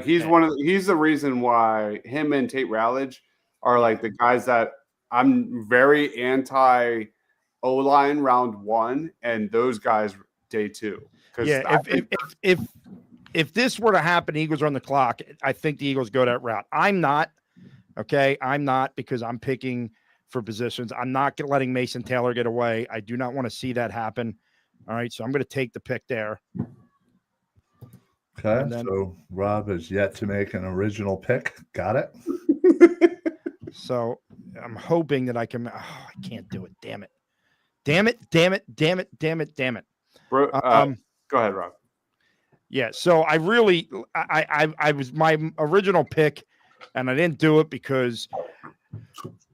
S1: He's the reason why him and Tate Rowledge are the guys that I'm very anti O-line round 1 and those guys day 2.
S3: Yeah, if this were to happen, Eagles are on the clock, I think the Eagles go that route. I'm not, okay? I'm not because I'm picking for positions. I'm not letting Mason Taylor get away. I do not want to see that happen. All right, so I'm going to take the pick there.
S2: Okay, so Rob has yet to make an original pick. Got it.
S3: So I'm hoping that I can. Oh, I can't do it. Damn it.
S1: Bro, go ahead, Rob.
S3: Yeah, so I was my original pick, and I didn't do it because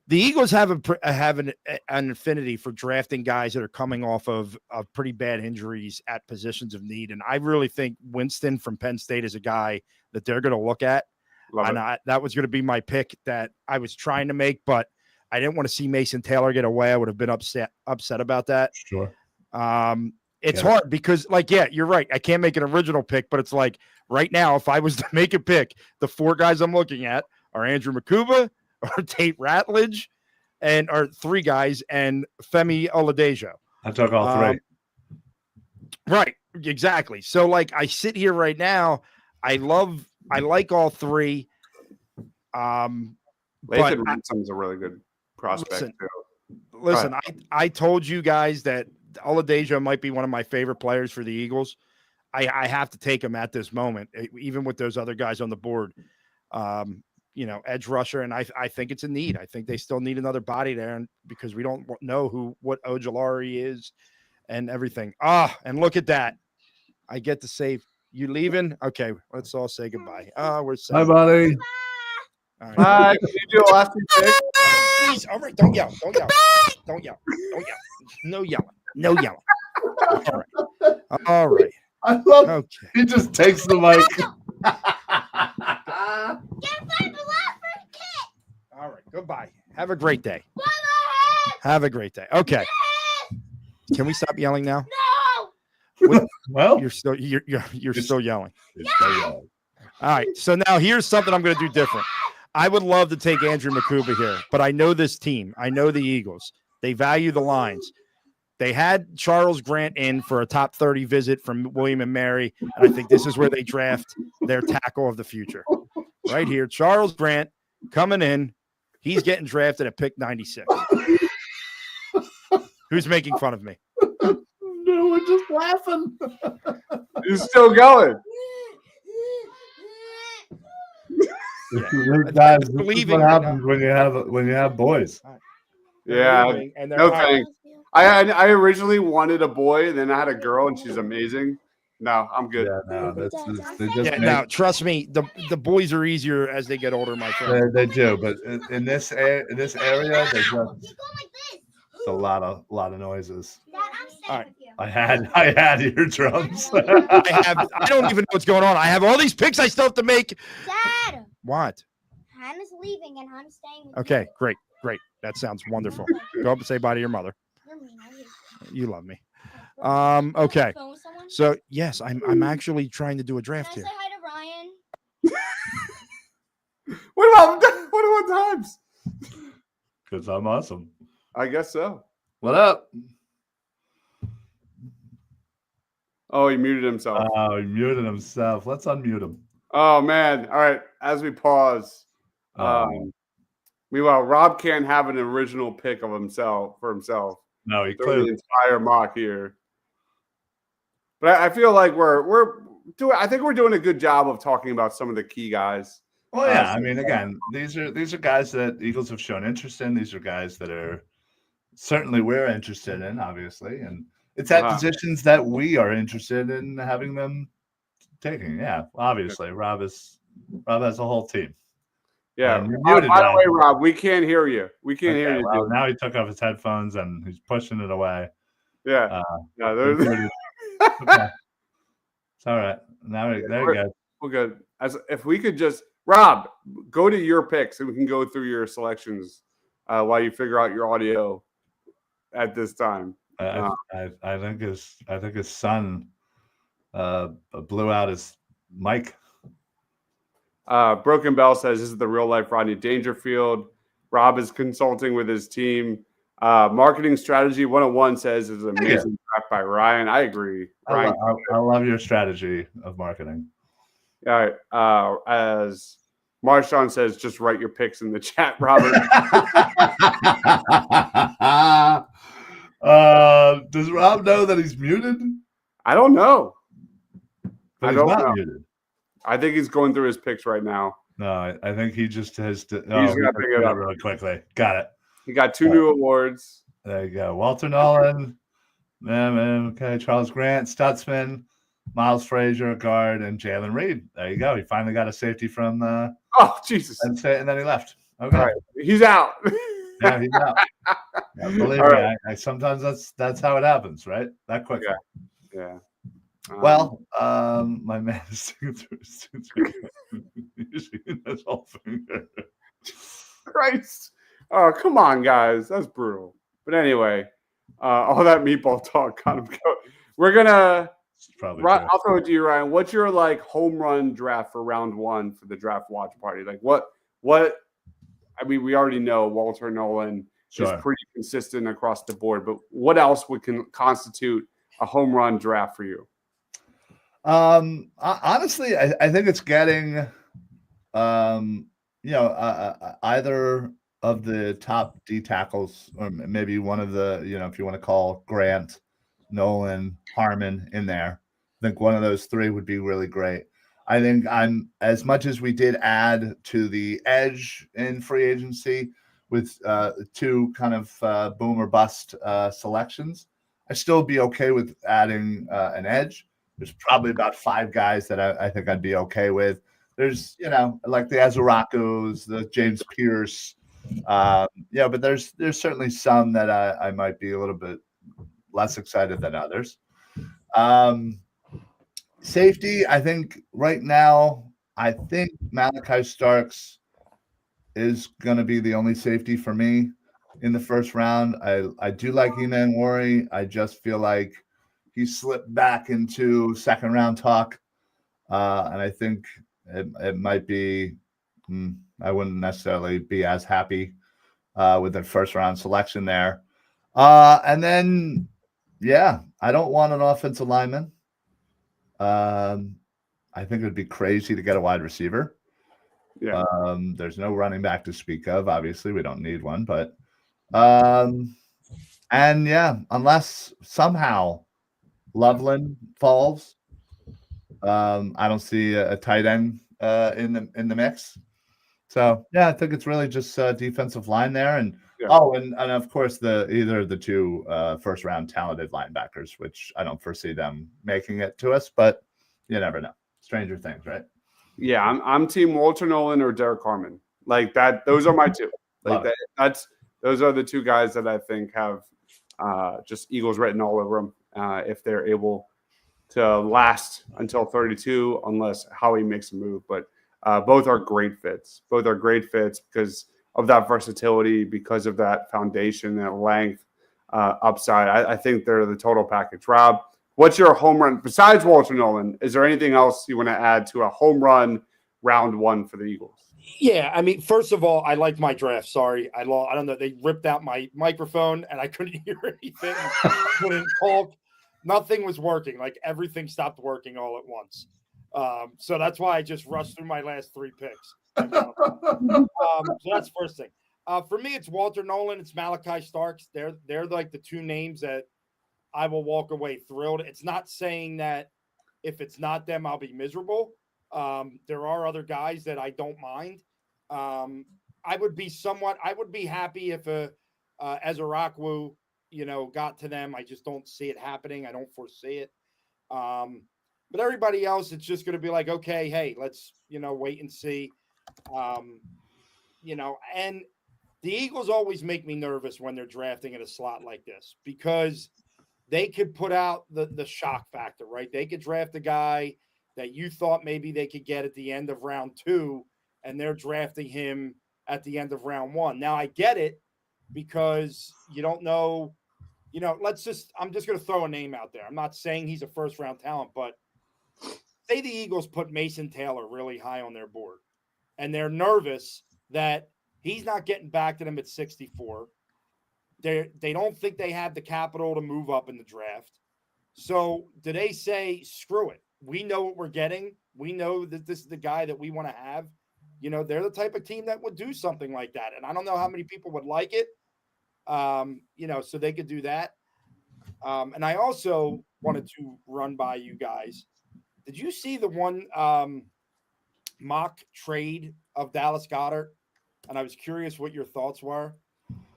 S3: the Eagles have an affinity for drafting guys that are coming off of pretty bad injuries at positions of need. And I really think Winston from Penn State is a guy that they're going to look at. That was going to be my pick that I was trying to make, but I didn't want to see Mason Taylor get away. I would have been upset about that.
S2: Sure.
S3: It's hard because, you're right. I can't make an original pick, but it's right now, if I was to make a pick, the 4 guys I'm looking at are Andrew Makuba, or Tate Ratledge, or 3 guys, and Femi Oladejo.
S2: I took all 3.
S3: Right, exactly. So, I sit here right now. I like all 3.
S1: Lathan Ransom's a really good prospect too.
S3: Listen, I told you guys that Oladejo might be one of my favorite players for the Eagles. I have to take him at this moment, even with those other guys on the board. Edge rusher, and I think it's a need. I think they still need another body there, and because we don't know what Ojulari is and everything. And look at that. I get to say, you leaving? Okay, let's all say goodbye. We're set.
S2: Bye, buddy.
S1: All right. Can you do the last 2 picks?
S3: Please, all right, don't yell. No yelling. All right.
S2: I love
S3: Okay.
S2: He just takes the mic.
S3: All right. Goodbye. Have a great day. Have a great day. Okay. Can we stop yelling now?
S4: No.
S2: Well,
S3: You're still yelling.
S2: All
S3: All right. So now here's something I'm going to do different. I would love to take Andrew Makuba here, but I know this team. I know the Eagles. They value the lines. They had Charles Grant in for a top 30 visit from William and Mary, and I think this is where they draft their tackle of the future. right here. Charles Grant coming in. He's getting drafted at pick 96. Who's making fun of me?
S2: No, we're just laughing.
S1: He's still going.
S2: Guys, this is
S3: Leaving
S2: what
S3: right
S2: happens when you have boys.
S1: Yeah.
S3: And
S1: No thanks. I originally wanted a boy, then I had a girl, and she's amazing. No, I'm good.
S2: Yeah, no, they just
S3: Yeah, no, trust me, the boys are easier as they get older, my friend.
S2: they do, but in this area, they just it's a lot of noises.
S3: All right.
S2: I had eardrums.
S3: I don't even know what's going on. I have all these picks I still have to make.
S4: Dad,
S3: What?
S4: Hannah's leaving and I'm staying with
S3: Okay, great. That sounds wonderful. Go up and say bye to your mother.
S4: you.
S3: You love me. Okay. So yes, I'm actually trying to do a draft
S4: Can I
S3: here.
S4: say hi to Ryan?
S1: What about times?
S2: Because I'm awesome.
S1: I guess so.
S2: What up?
S1: Oh, he muted himself.
S2: Oh, he muted himself. Let's unmute him.
S1: Oh man. All right. As we pause. Meanwhile, Rob can't have an original pick of himself for himself.
S2: No, he
S1: Through the
S2: clearly.
S1: entire mock here. But I feel like we're doing. I think we're doing a good job of talking about some of the key guys.
S2: Well, yeah. I mean, again, these are guys that Eagles have shown interest in. These are guys that are certainly we're interested in, obviously, and it's at positions that we are interested in having them taking. Yeah, obviously, Rob has a whole team.
S1: Yeah.
S2: You're
S1: By
S2: muted,
S1: the
S2: Rob.
S1: way, Rob, we can't hear you. We can't hear you.
S2: Well,
S1: dude.
S2: now he took off his headphones and he's pushing it away.
S1: Yeah. Yeah. There's,
S2: Okay. It's all right. Now there you go.
S1: we're good. As if we could just Rob go to your picks and we can go through your selections while you figure out your audio at this time.
S2: I think his son blew out his mic.
S1: Broken Bell says this is the real life Rodney Dangerfield. Rob is consulting with his team. Marketing Strategy 101 says is an amazing draft by Ryan. I agree. Ryan,
S2: I love your strategy of marketing.
S1: all right. As Marshawn says, just write your picks in the chat, Robert.
S2: Does Rob know that he's muted?
S1: I don't know.
S2: But
S1: I
S2: he's
S1: don't
S2: not
S1: know.
S2: muted.
S1: I think he's going through his picks right now.
S2: No, I think he just has to.
S1: He's gonna pick it up
S2: really quickly. Got it.
S1: He got 2 new awards.
S2: There you go. Walter Nolan. Okay. Charles Grant, Stutzman, Miles Frazier, guard, and Jalen Reed. There you go. He finally got a safety from
S1: Oh, Jesus.
S2: and then he left. Okay.
S1: All right. He's out.
S2: Yeah, he's out. Yeah, believe
S1: All
S2: me,
S1: right.
S2: I sometimes that's how it happens, right? That quick.
S1: Yeah.
S2: Well, my man is sticking through his his whole finger.
S1: Christ. Oh, come on, guys. That's brutal. But anyway, all that meatball talk kind of go. We're gonna
S2: It's probably
S1: I'll throw it to you, Ryan. What's your like home run draft for round 1 for the draft watch party? Like what I mean, we already know Walter Nolan is pretty consistent across the board, but what else would constitute a home run draft for you?
S2: Honestly, I think it's getting, either of the top D tackles, or maybe one of the, if you want to call Grant, Nolan, Harmon in there. I think one of those 3 would be really great. I think as much as we did add to the edge in free agency with 2 kind of boom or bust selections, I still be okay with adding an edge. There's probably about 5 guys that I think I'd be okay with. There's, like the Azarakus, the James Pierce. But there's certainly some that I might be a little bit less excited than others. Safety, I think right now, I think Malachi Starks is going to be the only safety for me in the first round. I do like Eman Wari. I just feel like he slipped back into second round talk. And I think it might be, I wouldn't necessarily be as happy with the first round selection there. And then, I don't want an offensive lineman. I think it would be crazy to get a wide receiver.
S1: Yeah.
S2: There's no running back to speak of. Obviously, we don't need one, but and yeah, unless somehow Loveland falls, I don't see a tight end in the mix. So yeah, I think it's really just defensive line there, and and of course either of the two first round talented linebackers, which I don't foresee them making it to us, but you never know. Stranger things, right?
S1: Yeah, I'm team Walter Nolan or Derek Harmon. Like that, those are my two. Like that, those are the two guys that I think have just Eagles written all over them if they're able to last until 32, unless Howie makes a move. But both are great fits. Both are great fits because of that versatility, because of that foundation, that length, upside. I think they're the total package. Rob, what's your home run besides Walter Nolan? Is there anything else you want to add to a home run round one for the Eagles?
S3: Yeah, I mean, first of all, I liked my draft. Sorry, I don't know. They ripped out my microphone and I couldn't hear anything. Couldn't talk. Nothing was working. Like everything stopped working all at once. So that's why I just rushed through my last 3 picks. So that's the first thing. For me, it's Walter Nolan. It's Malachi Starks. They're like the two names that I will walk away thrilled. It's not saying that if it's not them, I'll be miserable. There are other guys that I don't mind. I would be happy if Ezra got to them. I just don't see it happening. I don't foresee it. But everybody else, it's just going to be like, okay, hey, let's, wait and see. And the Eagles always make me nervous when they're drafting in a slot like this because they could put out the shock factor, right? They could draft a guy that you thought maybe they could get at the end of round 2, and they're drafting him at the end of round 1. Now, I get it because you don't know, I'm just going to throw a name out there. I'm not saying he's a first-round talent, but say the Eagles put Mason Taylor really high on their board, and they're nervous that he's not getting back to them at 64. They don't think they have the capital to move up in the draft. So do they say, screw it? We know what we're getting. We know that this is the guy that we want to have. They're the type of team that would do something like that. And I don't know how many people would like it, so they could do that. And I also wanted to run by you guys. Did you see the one mock trade of Dallas Goedert? And I was curious what your thoughts were.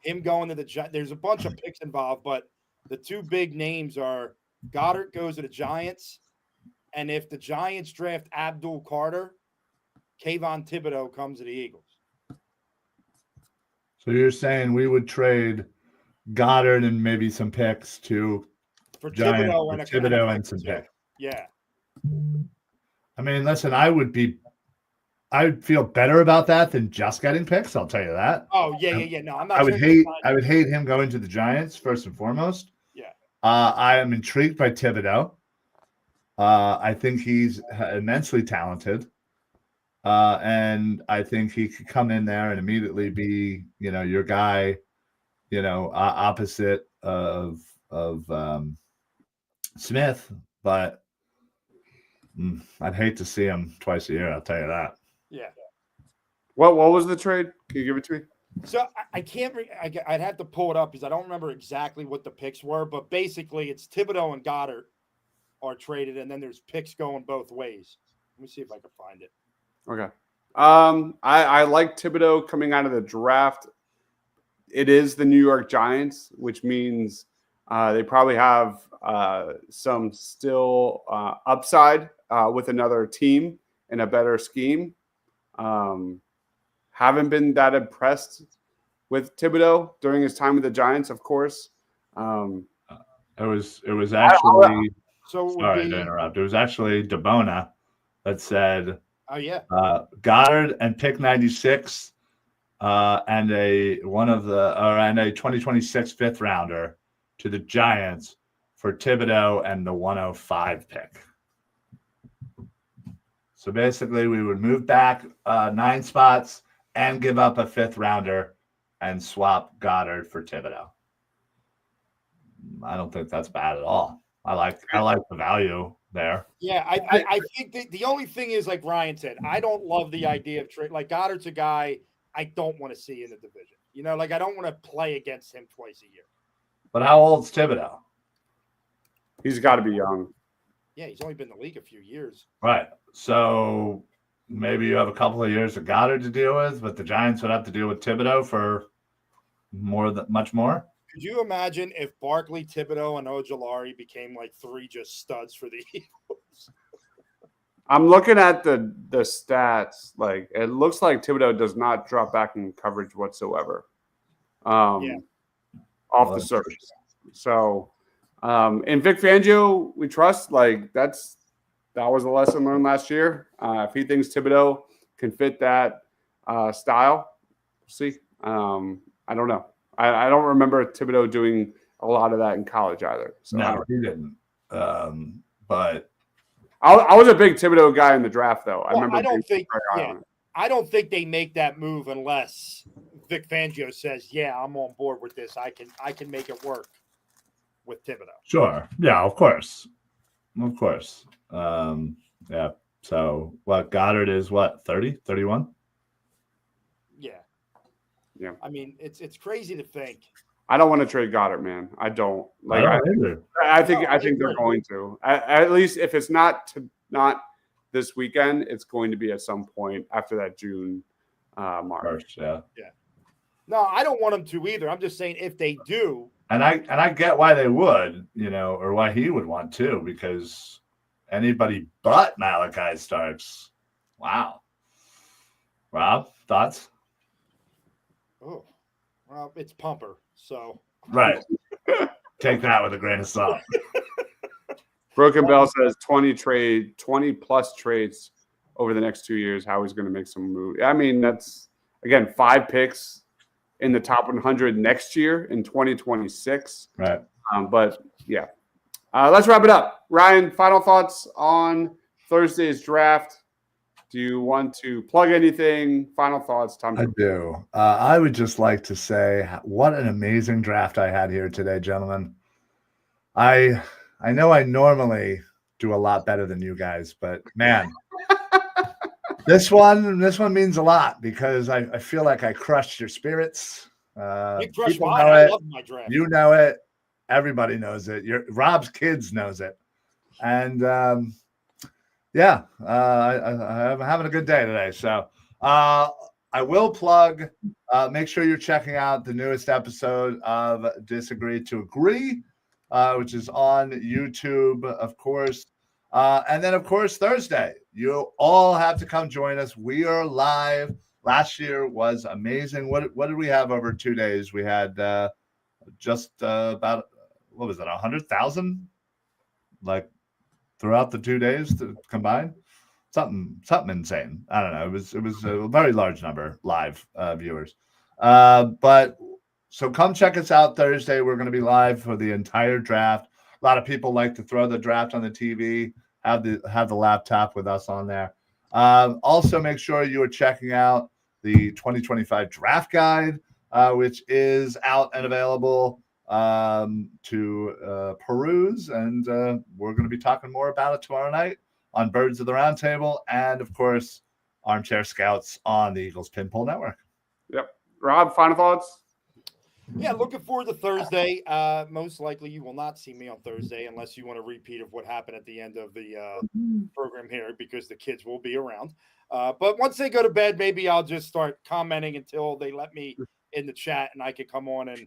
S3: Him going to there's a bunch of picks involved, but the two big names are Goddard goes to the Giants, and if the Giants draft Abdul Carter, Kayvon Thibodeau comes to the Eagles.
S2: So you're saying we would trade Goddard and maybe some picks
S3: for
S2: Giants,
S3: Thibodeau
S2: and some picks.
S3: Yeah.
S2: I mean, listen, I would feel better about that than just getting picks. I'll tell you that.
S3: Oh yeah. No, I'm not.
S2: I would hate him going to the Giants first and foremost.
S3: Yeah.
S2: I am intrigued by Thibodeau. I think he's immensely talented, and I think he could come in there and immediately be, your guy, opposite of Smith. But I'd hate to see him twice a year. I'll tell you that.
S3: Yeah.
S1: What was the trade? Can you give it to me?
S3: So I can't. I'd have to pull it up because I don't remember exactly what the picks were. But basically, it's Thibodeau and Goddard are traded, and then there's picks going both ways. Let me see if I can find it.
S1: Okay. I like Thibodeau coming out of the draft. It is the New York Giants, which means they probably have some still upside with another team in a better scheme. Haven't been that impressed with Thibodeau during his time with the Giants, of course.
S2: It was actually sorry to interrupt. It was actually DeBona that said,
S3: "Oh yeah,
S2: Goddard and pick 96, and a 2026 fifth rounder to the Giants for Thibodeau and the 105 pick." So basically, we would move back 9 spots and give up a fifth rounder and swap Goddard for Thibodeau. I don't think that's bad at all. I like the value there.
S3: Yeah, I think the only thing is, like Ryan said, I don't love the idea of trade. Like Goddard's a guy I don't want to see in the division. You know, like I don't want to play against him twice a year.
S2: But how old's Thibodeau?
S1: He's got to be young.
S3: Yeah, he's only been in the league a few years.
S2: Right. So maybe you have a couple of years of Goddard to deal with, but the Giants would have to deal with Thibodeau for much more.
S3: Could you imagine if Barkley, Thibodeau, and Ojulari became like three just studs for the Eagles?
S1: I'm looking at the stats. Like it looks like Thibodeau does not drop back in coverage whatsoever. Off the surface. So, and Vic Fangio, we trust. Like that was a lesson learned last year. If he thinks Thibodeau can fit that style, we'll see. I don't know. I don't remember Thibodeau doing a lot of that in college either. So
S2: no, he didn't. But
S1: I was a big Thibodeau guy in the draft, though. I remember.
S3: I don't think they make that move unless Vic Fangio says, "Yeah, I'm on board with this. I can make it work with Thibodeau."
S2: Sure. Yeah, of course. Yeah. So what? Goddard is what? 30, 31?
S1: Yeah.
S3: I mean, it's crazy to think.
S1: I don't want to trade Goddard, man. I don't. Like.
S2: I
S1: think they're going to. At least if it's not this weekend, it's going to be at some point after that June March.
S2: Yeah.
S3: No, I don't want them to either. I'm just saying if they do.
S2: And I get why they would, or why he would want to, because anybody but Malachi Starks. Wow. Rob, thoughts?
S3: Oh, well, it's Pumper, so.
S2: Right. Take that with a grain of salt.
S1: Broken Bell says 20 plus trades over the next 2 years. How he's going to make some moves. I mean, that's, again, 5 picks in the top 100 next year in 2026.
S2: Right.
S1: But, yeah. Let's wrap it up. Ryan, final thoughts on Thursday's draft. Do you want to plug anything? Final thoughts, Tom?
S2: I do. I would just like to say what an amazing draft I had here today, gentlemen. I know I normally do a lot better than you guys, but man, this one means a lot because I feel like I crushed your spirits.
S3: You crushed
S2: People
S3: mine.
S2: know
S3: I
S2: it.
S3: love my draft.
S2: You know it. Everybody knows it. Rob's kids knows it, and I'm having a good day today. So I will plug. Make sure you're checking out the newest episode of Disagree to Agree, which is on YouTube, of course. And then, of course, Thursday. You all have to come join us. We are live. Last year was amazing. What did we have over 2 days? We had just about, what was it, 100,000? Like throughout the 2 days combined? Something insane. I don't know. It was a very large number live viewers. But so come check us out Thursday. We're going to be live for the entire draft. A lot of people like to throw the draft on the TV, have the laptop with us on there. Also, make sure you are checking out the 2025 draft guide, which is out and available to peruse. And we're going to be talking more about it tomorrow night on Birds of the Roundtable, and of course, Armchair Scouts on the Eagles Pinball Network.
S1: Yep. Rob, final thoughts?
S3: Yeah, looking forward to Thursday. Most likely you will not see me on Thursday unless you want a repeat of what happened at the end of the program here, because the kids will be around. But once they go to bed, maybe I'll just start commenting until they let me in the chat and I can come on and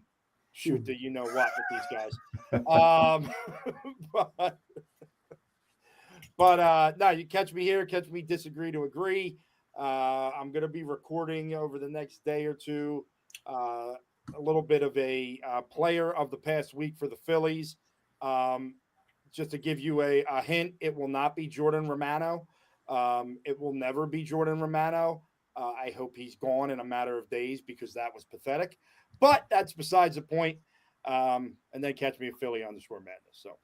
S3: shoot the you-know-what with these guys. But no, you catch me here, catch me Disagree to Agree. I'm going to be recording over the next day or two a little bit of a player of the past week for the Phillies. Just to give you a hint, it will not be Jordan Romano. It will never be Jordan Romano. I hope he's gone in a matter of days because that was pathetic. But that's besides the point. And then catch me at Philly_Madness. So.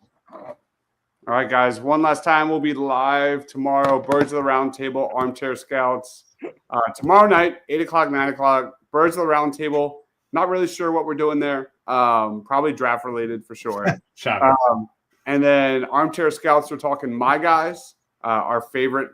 S1: All right, guys. One last time, we'll be live tomorrow. Birds of the Roundtable, Armchair Scouts. Tomorrow night, 8 o'clock, 9 o'clock. Birds of the Roundtable. Not really sure what we're doing there. Probably draft related for sure. And then Armchair Scouts are talking my guys, our favorite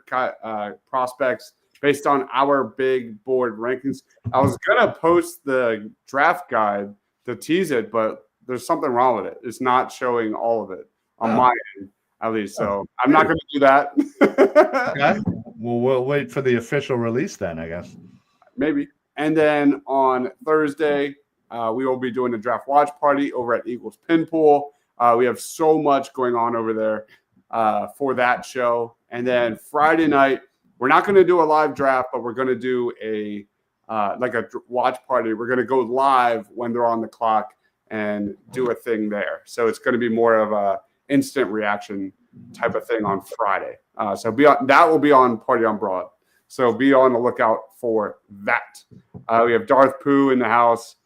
S1: prospects based on our big board rankings. I was going to post the draft guide to tease it, but there's something wrong with it. It's not showing all of it on my end, at least. So I'm not going to do that.
S2: Okay. Well, we'll wait for the official release then, I guess.
S1: Maybe. And then on Thursday, we will be doing a draft watch party over at Eagles Pin Pool. We have so much going on over there for that show. And then Friday night, we're not going to do a live draft, but we're going to do a watch party. We're going to go live when they're on the clock and do a thing there. So it's going to be more of a instant reaction type of thing on Friday. So that will be on Party on Broad. So be on the lookout for that. We have Darth Pooh in the house.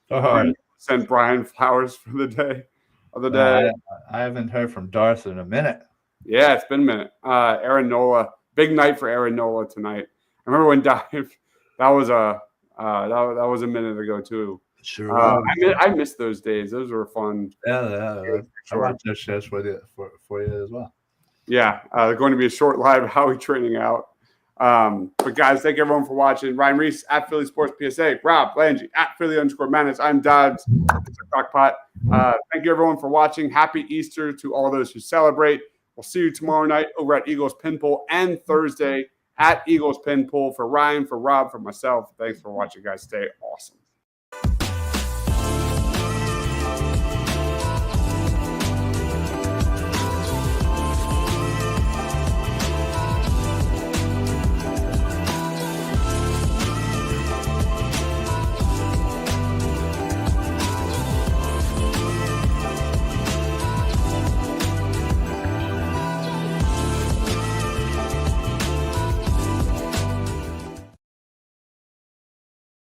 S1: Sent Brian flowers for the day.
S2: I haven't heard from Darth in a minute.
S1: Yeah, it's been a minute. Aaron Nola, big night for Aaron Nola tonight. I remember when Deibs, that was a minute ago too.
S2: Sure.
S1: I missed those days. Those were fun.
S2: Yeah. I watched those shows for you as well.
S1: Yeah, they're going to be a short live Howie training out. But guys, thank you everyone for watching. Ryan Reese at Philly Sports PSA, Rob Lange at Philly_Madness. I'm Deibs. It's a Crockpot. Thank you everyone for watching. Happy Easter to all those who celebrate. We'll see you tomorrow night over at Eagles Pin Pool and Thursday at Eagles Pin Pool. For Ryan, for Rob, for myself, thanks for watching, guys. Stay awesome.